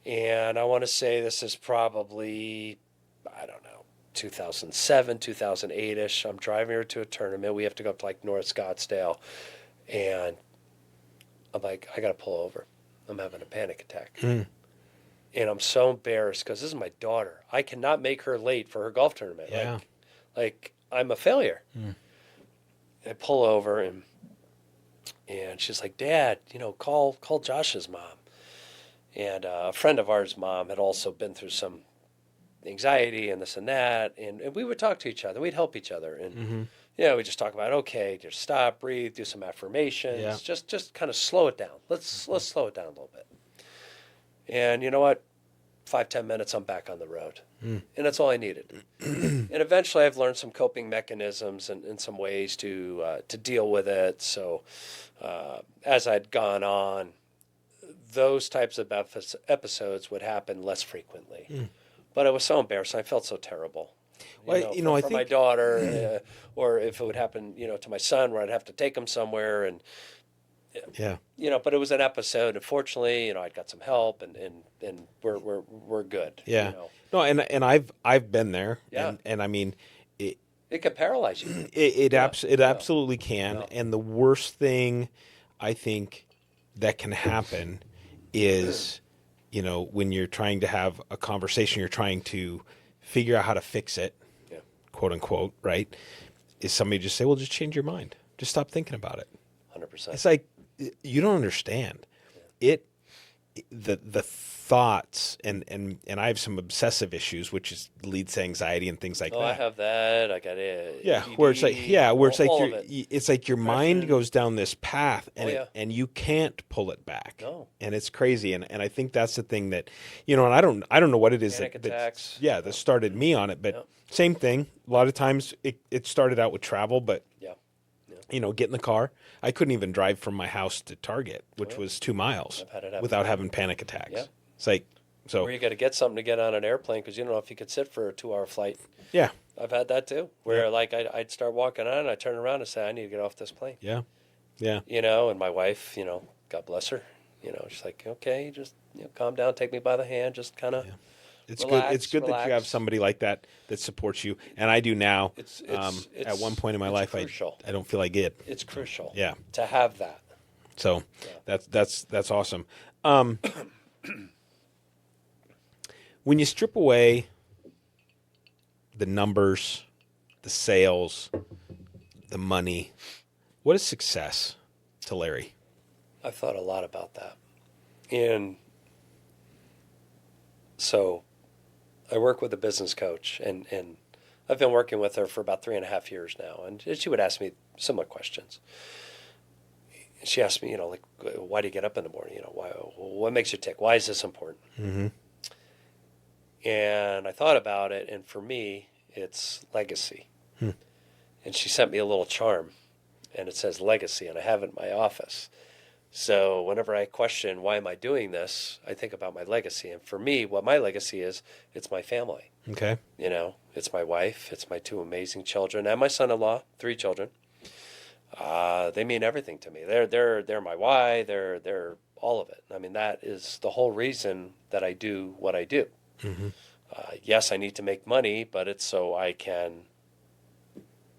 And I want to say this is probably, I don't know, 2007, 2008-ish. I'm driving her to a tournament. We have to go up to like North Scottsdale. And I'm like, I got to pull over. I'm having a panic attack. And I'm so embarrassed because this is my daughter. I cannot make her late for her golf tournament. Yeah. Like I'm a failure. I pull over and she's like, Dad, you know, call Josh's mom. And a friend of ours' mom had also been through some anxiety and this and that. And we would talk to each other. We'd help each other. And, we just talk about, okay, just stop, breathe, do some affirmations. Yeah. Just kind of slow it down. Let's slow it down a little bit. And you know what? 5-10 minutes, I'm back on the road. And that's all I needed. And eventually I've learned some coping mechanisms and some ways to deal with it. So as I'd gone on, those types of episodes would happen less frequently. But it was so embarrassing. I felt so terrible. Well, I for think my daughter, or if it would happen, to my son, where I'd have to take him somewhere, and but it was an episode. And fortunately, I'd got some help, and we're good. Yeah. No, and I've been there. Yeah. And I mean, it could paralyze you. It absolutely can. Yeah. And the worst thing I think that can happen is, when you're trying to have a conversation, you're trying to figure out how to fix it, quote unquote, right? Is somebody just say, well, just change your mind. Just stop thinking about it. 100%. It's like, you don't understand. The thoughts, and I have some obsessive issues, which leads to anxiety and things like that. I have that. I got it. Yeah, ED, where it's like, it's like your mind Depression. goes down this path, and and you can't pull it back. No. And it's crazy, and I think that's the thing that, and I don't know what it is Panic attacks. that started me on it, but same thing. A lot of times it started out with travel, but get in the car. I couldn't even drive from my house to Target, which was 2 miles, I've had it happen. without having panic attacks. Yeah. It's like, so. Or you got to get something to get on an airplane because you don't know if you could sit for a 2-hour flight. Yeah. I've had that too, where I'd start walking on and I'd turn around and say, I need to get off this plane. Yeah. Yeah. And my wife, God bless her, she's like, okay, just calm down, take me by the hand, just kind of It's Relax, good. It's good that you have relax. somebody like that supports you, and I do now. It's At one point in my life, crucial. I don't feel like it. It's crucial. Yeah. To have that. So Yeah. that's awesome. When you strip away the numbers, the sales, the money, what is success to Larry? I've thought a lot about that. And so I work with a business coach, and I've been working with her for about 3.5 years now. And she would ask me similar questions. She asked me, like, why do you get up in the morning? What makes you tick? Why is this important? Mm-hmm. And I thought about it, and for me, it's legacy. And she sent me a little charm, and it says legacy, and I have it in my office. So whenever I question why am I doing this, I think about my legacy. And for me, what my legacy is, it's my family. Okay. It's my wife, it's my 2 amazing children, and my son-in-law, 3 children. They mean everything to me. They're my why. They're all of it. I mean, that is the whole reason that I do what I do. Mm-hmm. Yes, I need to make money, but it's so I can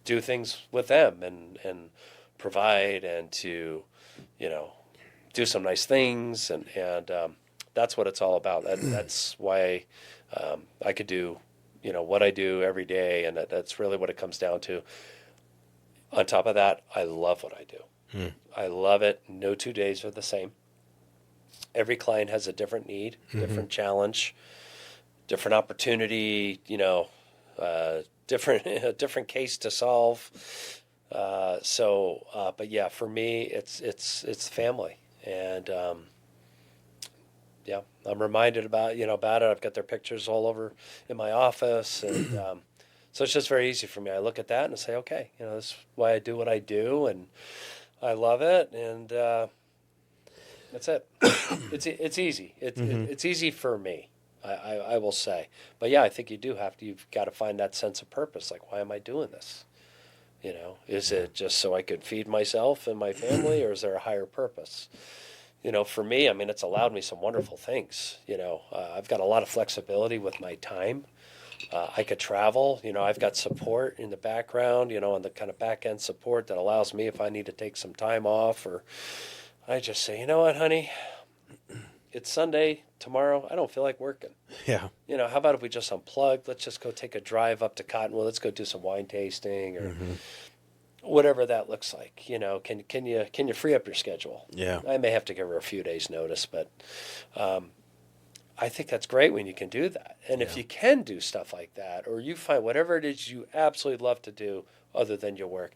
do things with them and provide and to, do some nice things. And that's what it's all about. That's why I could do, what I do every day. And that's really what it comes down to. On top of that, I love what I do. I love it. No 2 days are the same. Every client has a different need, different challenge, different opportunity, different case to solve. But yeah, for me, it's family, and yeah, I'm reminded about it. I've got their pictures all over in my office, and so it's just very easy for me. I look at that and I say, okay, this is why I do what I do, and I love it, and that's it. It's easy. It's easy for me. I will say. But yeah, I think you've got to find that sense of purpose. Like, why am I doing this? Is it just so I could feed myself and my family, or is there a higher purpose? For me, I mean, it's allowed me some wonderful things. I've got a lot of flexibility with my time. I could travel. I've got support in the background, on the kind of back end support that allows me, if I need to take some time off, or I just say, you know what, honey, it's Sunday tomorrow. I don't feel like working. Yeah. How about if we just unplug? Let's just go take a drive up to Cottonwood. Let's go do some wine tasting or whatever that looks like. Can you free up your schedule? Yeah. I may have to give her a few days notice, but I think that's great when you can do that. And if you can do stuff like that, or you find whatever it is you absolutely love to do other than your work,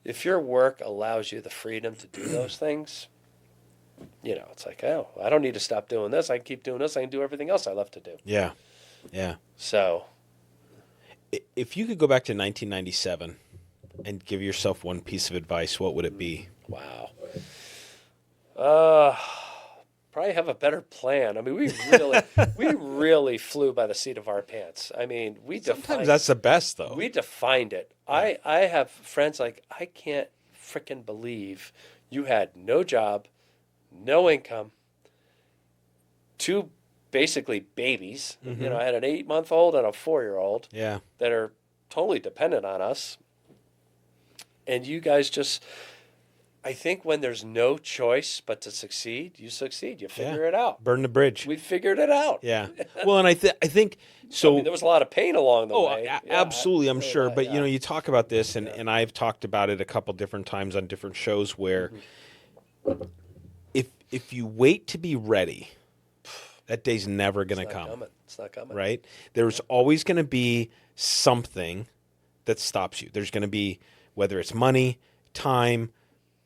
if your work allows you the freedom to do those things, it's like, oh, I don't need to stop doing this. I can keep doing this. I can do everything else I love to do. Yeah. Yeah. So, if you could go back to 1997 and give yourself one piece of advice, what would it be? Wow. Probably have a better plan. I mean, we really flew by the seat of our pants. I mean, Sometimes that's the best, though. We defined it. I have friends like, I can't freaking believe you had no job, no income, 2 basically babies. I had an 8-month-old and a 4-year-old that are totally dependent on us. And you guys just, I think when there's no choice but to succeed, you succeed. You figure it out. Burn the bridge. We figured it out. Yeah. Well, and I think so. I mean, there was a lot of pain along the way. Absolutely, I'm sure. But you talk about this, and I've talked about it a couple different times on different shows where if you wait to be ready, that day's never going to come. It's not coming. Right? There's always going to be something that stops you. There's going to be, whether it's money, time,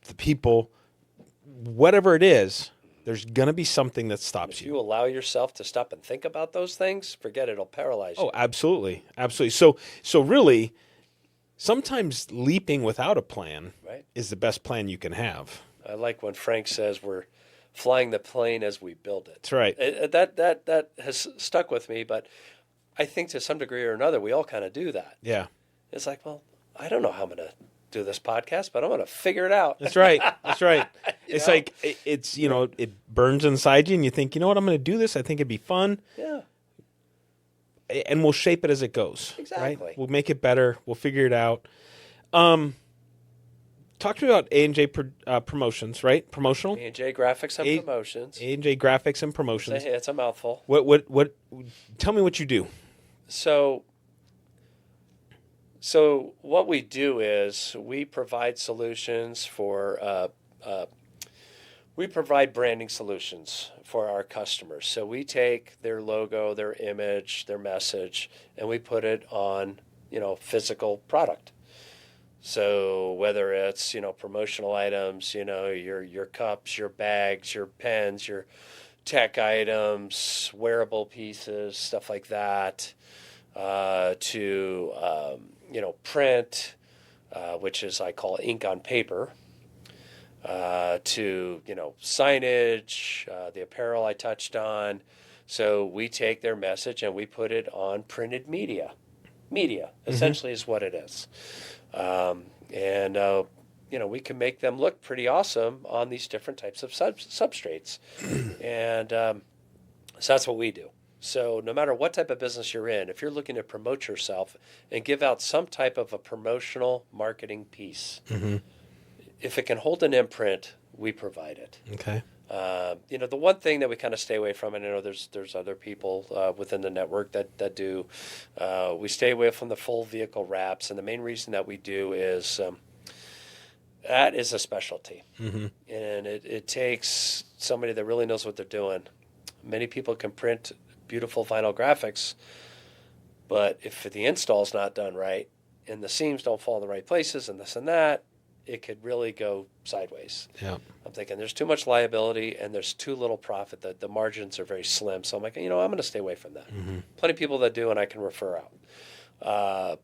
the people, whatever it is, there's going to be something that stops If you allow yourself to stop and think about those things, forget it, it'll paralyze you. Oh, absolutely. Absolutely. So really, sometimes leaping without a plan is the best plan you can have. I like when Frank says we're flying the plane as we build it. That's right. That has stuck with me, but I think to some degree or another, we all kind of do that. Yeah. It's like, well, I don't know how I'm going to do this podcast, but I'm going to figure it out. That's right. That's right. It's like, it burns inside you and you think, you know what, I'm going to do this. I think it'd be fun. Yeah. and we'll shape it as it goes. Exactly. Right? We'll make it better. We'll figure it out. Talk to me about A&J Promotions, right? Promotional? A&J Graphics and Promotions. A&J Graphics and Promotions. It's a mouthful. What? Tell me what you do. So what we do is we provide solutions for we provide branding solutions for our customers. So we take their logo, their image, their message, and we put it on, physical product. So whether it's, promotional items, your cups, your bags, your pens, your tech items, wearable pieces, stuff like that, to print, which is I call ink on paper, to signage, the apparel I touched on. So we take their message and we put it on printed media. Media essentially is what it is, and we can make them look pretty awesome on these different types of substrates, and so that's what we do. So no matter what type of business you're in, if you're looking to promote yourself and give out some type of a promotional marketing piece, if it can hold an imprint, we provide it. Okay. The one thing that we kind of stay away from, and I know there's other people within the network that do, we stay away from the full vehicle wraps, and the main reason that we do is that is a specialty, and it takes somebody that really knows what they're doing. Many people can print beautiful vinyl graphics, but if the install's not done right and the seams don't fall in the right places and this and that, it could really go sideways. Yeah. I'm thinking there's too much liability and there's too little profit. The margins are very slim. So I'm like, I'm going to stay away from that. Plenty of people that do, and I can refer out.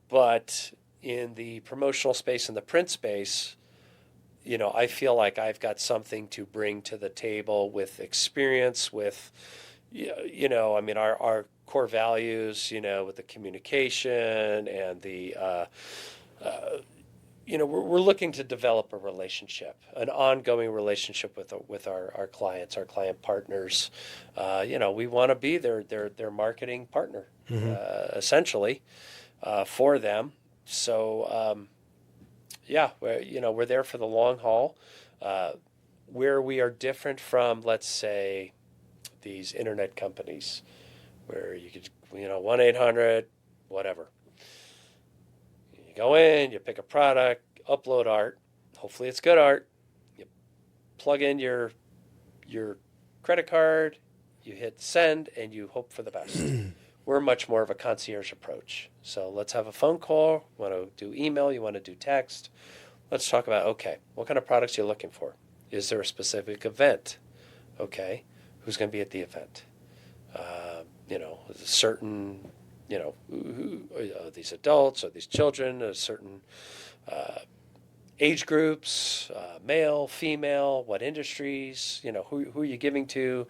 But in the promotional space and the print space, I feel like I've got something to bring to the table with experience, with, our core values, with the communication and the, we're looking to develop a relationship, an ongoing relationship with our clients, our client partners. We want to be their marketing partner, essentially, for them. So, we're there for the long haul. Where we are different from, let's say, these internet companies, where you could, 1-800, whatever. You go in, you pick a product, upload art. Hopefully it's good art. You plug in your credit card, you hit send, and you hope for the best. We're much more of a concierge approach. So let's have a phone call. You want to do email? You want to do text? Let's talk about, okay, what kind of products are you looking for? Is there a specific event? Okay, who's going to be at the event? Certain, these adults or these children, a certain age groups, male, female, what industries, who are you giving to?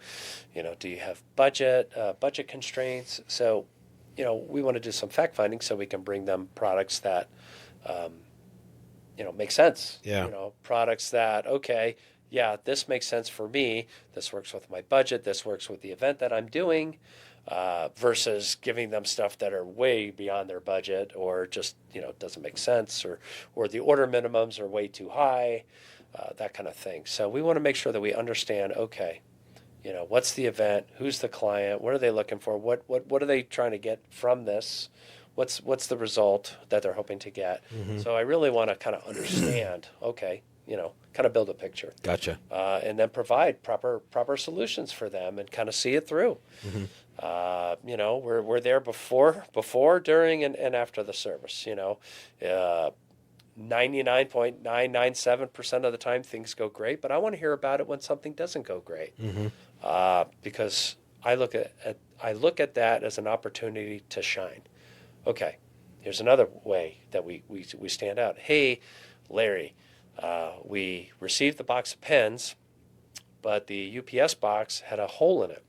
Do you have budget constraints? So, we want to do some fact finding so we can bring them products that, make sense. Yeah. Products that, okay, yeah, this makes sense for me. This works with my budget. This works with the event that I'm doing, versus giving them stuff that are way beyond their budget or just, doesn't make sense, or the order minimums are way too high, that kind of thing. So we want to make sure that we understand, okay, what's the event? Who's the client? What are they looking for? What are they trying to get from this? What's the result that they're hoping to get? So I really want to kind of understand, okay, kind of build a picture. Gotcha. And then provide proper solutions for them and kind of see it through. We're there before, during, and after the service. 99.997% of the time things go great, but I want to hear about it when something doesn't go great, because I look at that as an opportunity to shine. Okay, here's another way that we stand out. Hey, Larry, we received the box of pens, but the UPS box had a hole in it.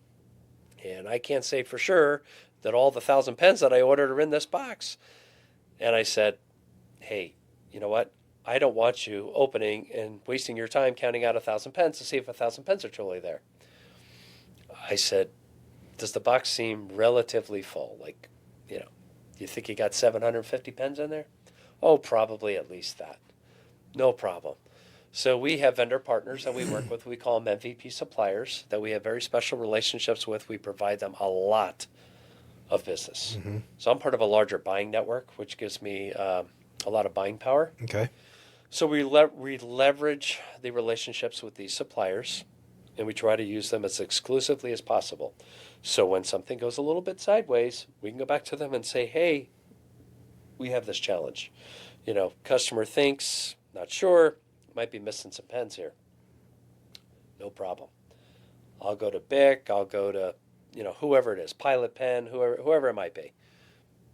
And I can't say for sure that all the 1,000 pens that I ordered are in this box. And I said, hey, you know what? I don't want you opening and wasting your time counting out 1,000 pens to see if 1,000 pens are truly there. I said, does the box seem relatively full? Like You know, you think you got 750 pens in there? Oh, probably at least that. No problem. So we have vendor partners that we work with. We call them MVP suppliers that we have very special relationships with. We provide them a lot of business. So I'm part of a larger buying network, which gives me a lot of buying power. Okay. So we leverage the relationships with these suppliers, and we try to use them as exclusively as possible. So when something goes a little bit sideways, we can go back to them and say, hey, we have this challenge. You know, customer thinks, not sure, might be missing some pens here. No problem. I'll go to BIC, I'll go to, you know, whoever it is, Pilot Pen, whoever it might be.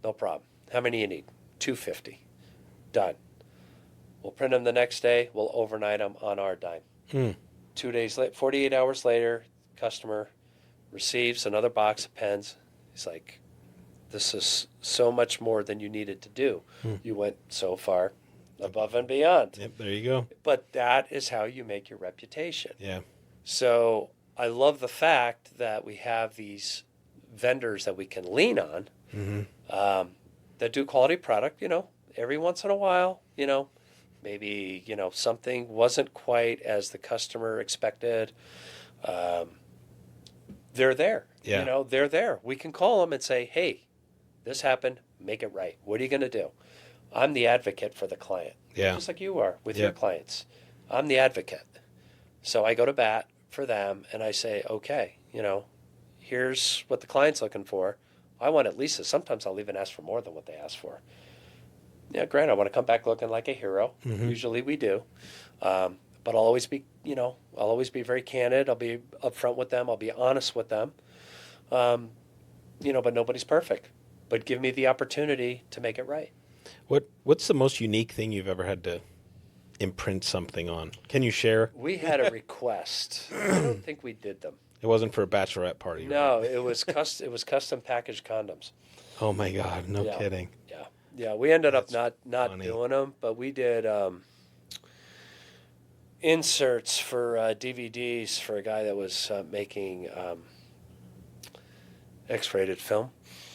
No problem. How many you need? 250. Done. We'll print them the next day. We'll overnight them on our dime. 2 days later, 48 hours later, customer receives another box of pens. He's like, this is so much more than you needed to do. You went so far above and beyond. Yep, there you go. But that is how you make your reputation. Yeah. So I love the fact that we have these vendors that we can lean on that do quality product. You know, every once in a while, you know, maybe, you know, something wasn't quite as the customer expected. They're there. Yeah. You know, they're there. We can call them and say, hey, this happened. Make it right. What are you going to do? I'm the advocate for the client. Yeah. Just like you are with your clients. I'm the advocate. So I go to bat for them and I say, okay, you know, here's what the client's looking for. I want at least this. Sometimes I'll even ask for more than what they ask for. Yeah, granted, I want to come back looking like a hero. Usually we do. But I'll always be, you know, I'll always be very candid. I'll be upfront with them. I'll be honest with them. You know, but nobody's perfect. But give me the opportunity to make it right. What's the most unique thing you've ever had to imprint something on? Can you share? We had a request. I don't think we did them. It wasn't for a bachelorette party. No, right? It was custom packaged condoms. Oh my God! No kidding. Yeah. We ended up not doing them, but we did inserts for DVDs for a guy that was making X-rated film.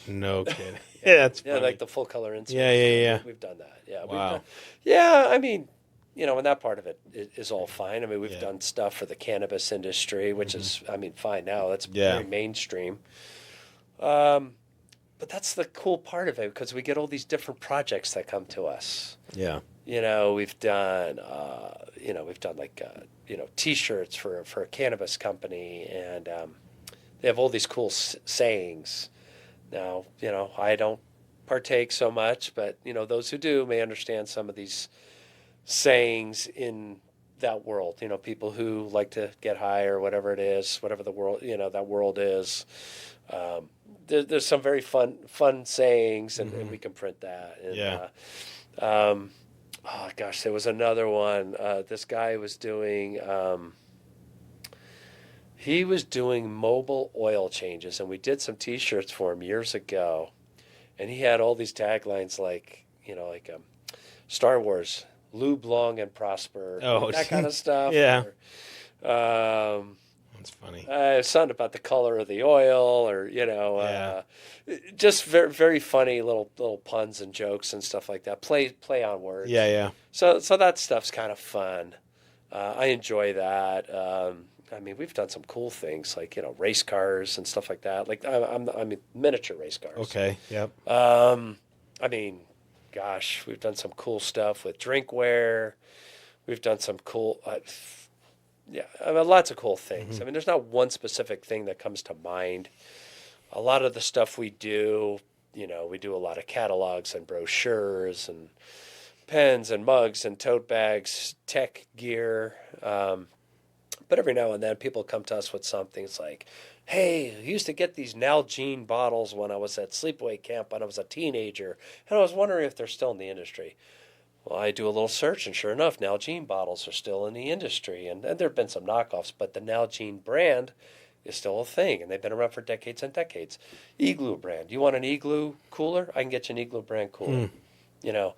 No kidding. Yeah, that's funny. Yeah, like the full color insert. Yeah. We've done that. Yeah. Wow. I mean, you know, and that part of it is all fine. I mean, we've done stuff for the cannabis industry, which is, I mean, fine now. That's very mainstream. But that's the cool part of it because we get all these different projects that come to us. Yeah. You know, we've done like, T-shirts for a cannabis company, and they have all these cool sayings. Now, you know, I don't partake so much, but, you know, those who do may understand some of these sayings in that world. You know, people who like to get high or whatever it is, whatever the world, you know, that world is. There's some very fun sayings, and we can print that. And, oh gosh, there was another one. This guy was doing. He was doing mobile oil changes, and we did some T-shirts for him years ago, and he had all these taglines like, you know, like Star Wars, lube long and prosper, that kind of stuff. Yeah. Or, that's funny. Something about the color of the oil, or, you know, just very, very funny little puns and jokes and stuff like that. Play on words. Yeah. So that stuff's kind of fun. I enjoy that. I mean, we've done some cool things like, you know, race cars and stuff like that. Like I mean, miniature race cars. Okay. Yep. I mean, gosh, we've done some cool stuff with drinkware. We've done some cool, I mean, lots of cool things. I mean, there's not one specific thing that comes to mind. A lot of the stuff we do, you know, we do a lot of catalogs and brochures and pens and mugs and tote bags, tech gear. But every now and then people come to us with something. It's like, hey, I used to get these Nalgene bottles when I was at sleepaway camp when I was a teenager, and I was wondering if they're still in the industry. Well, I do a little search, and sure enough, Nalgene bottles are still in the industry. And there have been some knockoffs, but the Nalgene brand is still a thing, and they've been around for decades and decades. Igloo brand. You want an Igloo cooler? I can get you an Igloo brand cooler. You know,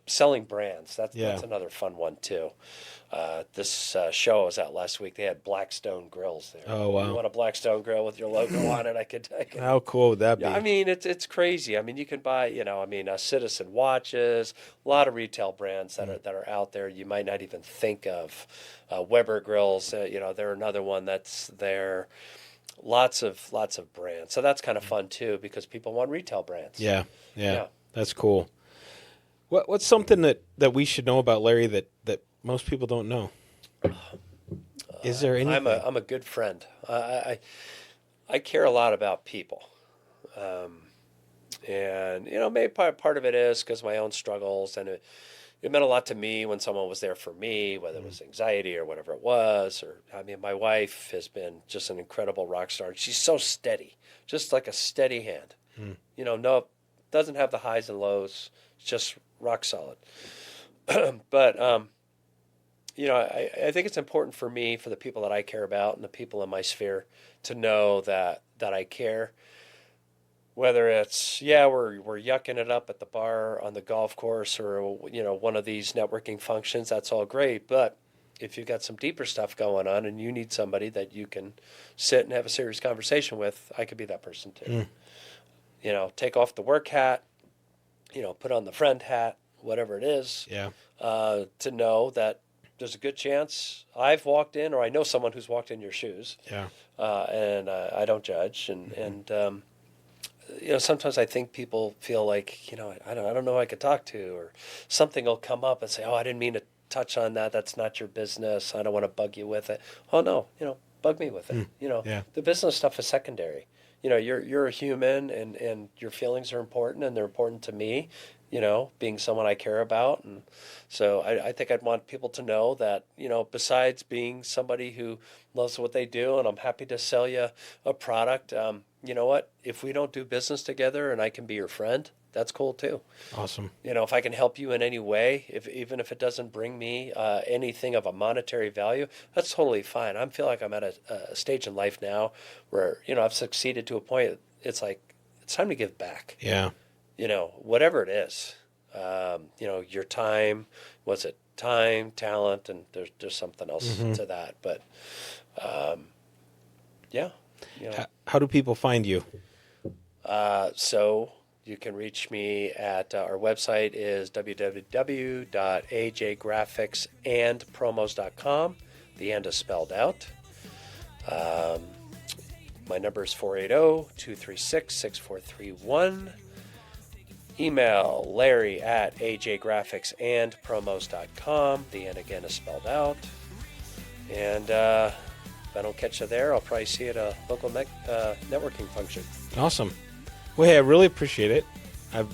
selling brands. That's Yeah. that's another fun one too. This show I was at last week, they had Blackstone grills there. Oh, wow. You want a Blackstone grill with your logo on it? I could. How cool would that be? Yeah, I mean it's crazy. I mean you can buy Citizen watches, a lot of retail brands that are out there you might not even think of. Weber grills, they're another one that's there. Lots of brands. So that's kind of fun too because people want retail brands. Yeah. Yeah. That's cool. What's something that we should know about Larry that most people don't know? Is there anything? I'm a good friend. I care a lot about people. And maybe part of it is because my own struggles, and it meant a lot to me when someone was there for me, whether it was anxiety or whatever it was. Or I mean, my wife has been just an incredible rock star. She's so steady, just like a steady hand. No, doesn't have the highs and lows. It's just rock solid. But I think it's important for me, for the people that I care about and the people in my sphere, to know that I care. Whether it's we're yucking it up at the bar, on the golf course, or one of these networking functions, that's all great. But if you've got some deeper stuff going on and you need somebody that you can sit and have a serious conversation with, I could be that person too. Take off the work hat, put on the friend hat, whatever it is. Yeah. To know that there's a good chance I've walked in, or I know someone who's walked in your shoes. Yeah. And I don't judge, and sometimes I think people feel like, I don't know who I could talk to, or something will come up and say, oh, I didn't mean to touch on that. That's not your business. I don't want to bug you with it. Oh, no, bug me with it. Yeah. The business stuff is secondary. You're a human, and your feelings are important, and they're important to me, being someone I care about. And so I think I'd want people to know that, besides being somebody who loves what they do, and I'm happy to sell you a product, you know what? If we don't do business together and I can be your friend, that's cool too. Awesome. If I can help you in any way, even if it doesn't bring me anything of a monetary value, that's totally fine. I feel like I'm at a stage in life now where, I've succeeded to a point. It's like, it's time to give back. Yeah. Whatever it is, your time, was it time, talent, and there's something else to that. But, yeah. How do people find you? So you can reach me at our website is www.ajgraphicsandpromos.com. The and is spelled out. My number is 480-236-6431. Email Larry at ajgraphicsandpromos.com. The and again is spelled out. And if I don't catch you there, I'll probably see you at a local networking function. Awesome. Well, hey, I really appreciate it. I've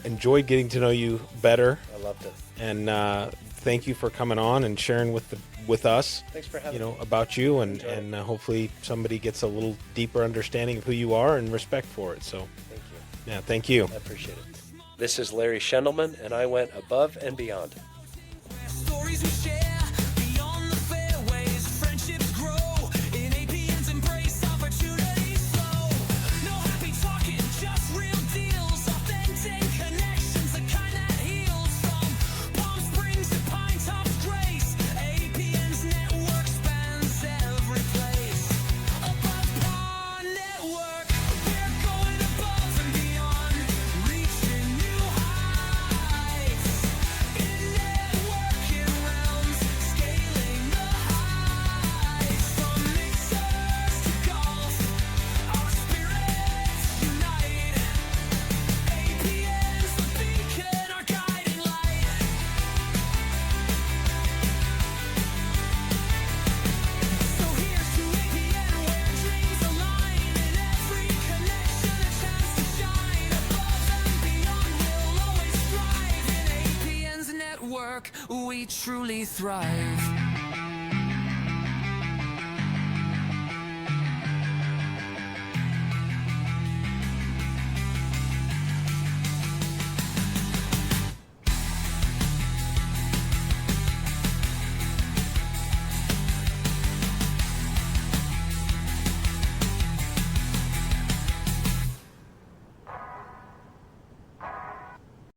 enjoyed getting to know you better. I loved it. And thank you for coming on and sharing with us. Thanks for having me. About you, and hopefully somebody gets a little deeper understanding of who you are and respect for it. So, thank you. Yeah, thank you. I appreciate it. This is Larry Schendelman, and I went above and beyond. Stories we share beyond the fairways, friendships grow in APN's embrace, opportunities flow. No happy talking, just real deals, authentic connections, the kind that heals. From Palm Springs to Pine Top's Grace, APN's network spans every place. Above Par Network, we're going above and beyond, reaching new heights. In networking realms, scaling the heights. From mixers to golf, our spirits unite. APN's the beacon, our guiding light. So here's to APN, where dreams align. In every connection, a chance to shine. Above and beyond, we'll always strive. In APN's network, we truly thrive.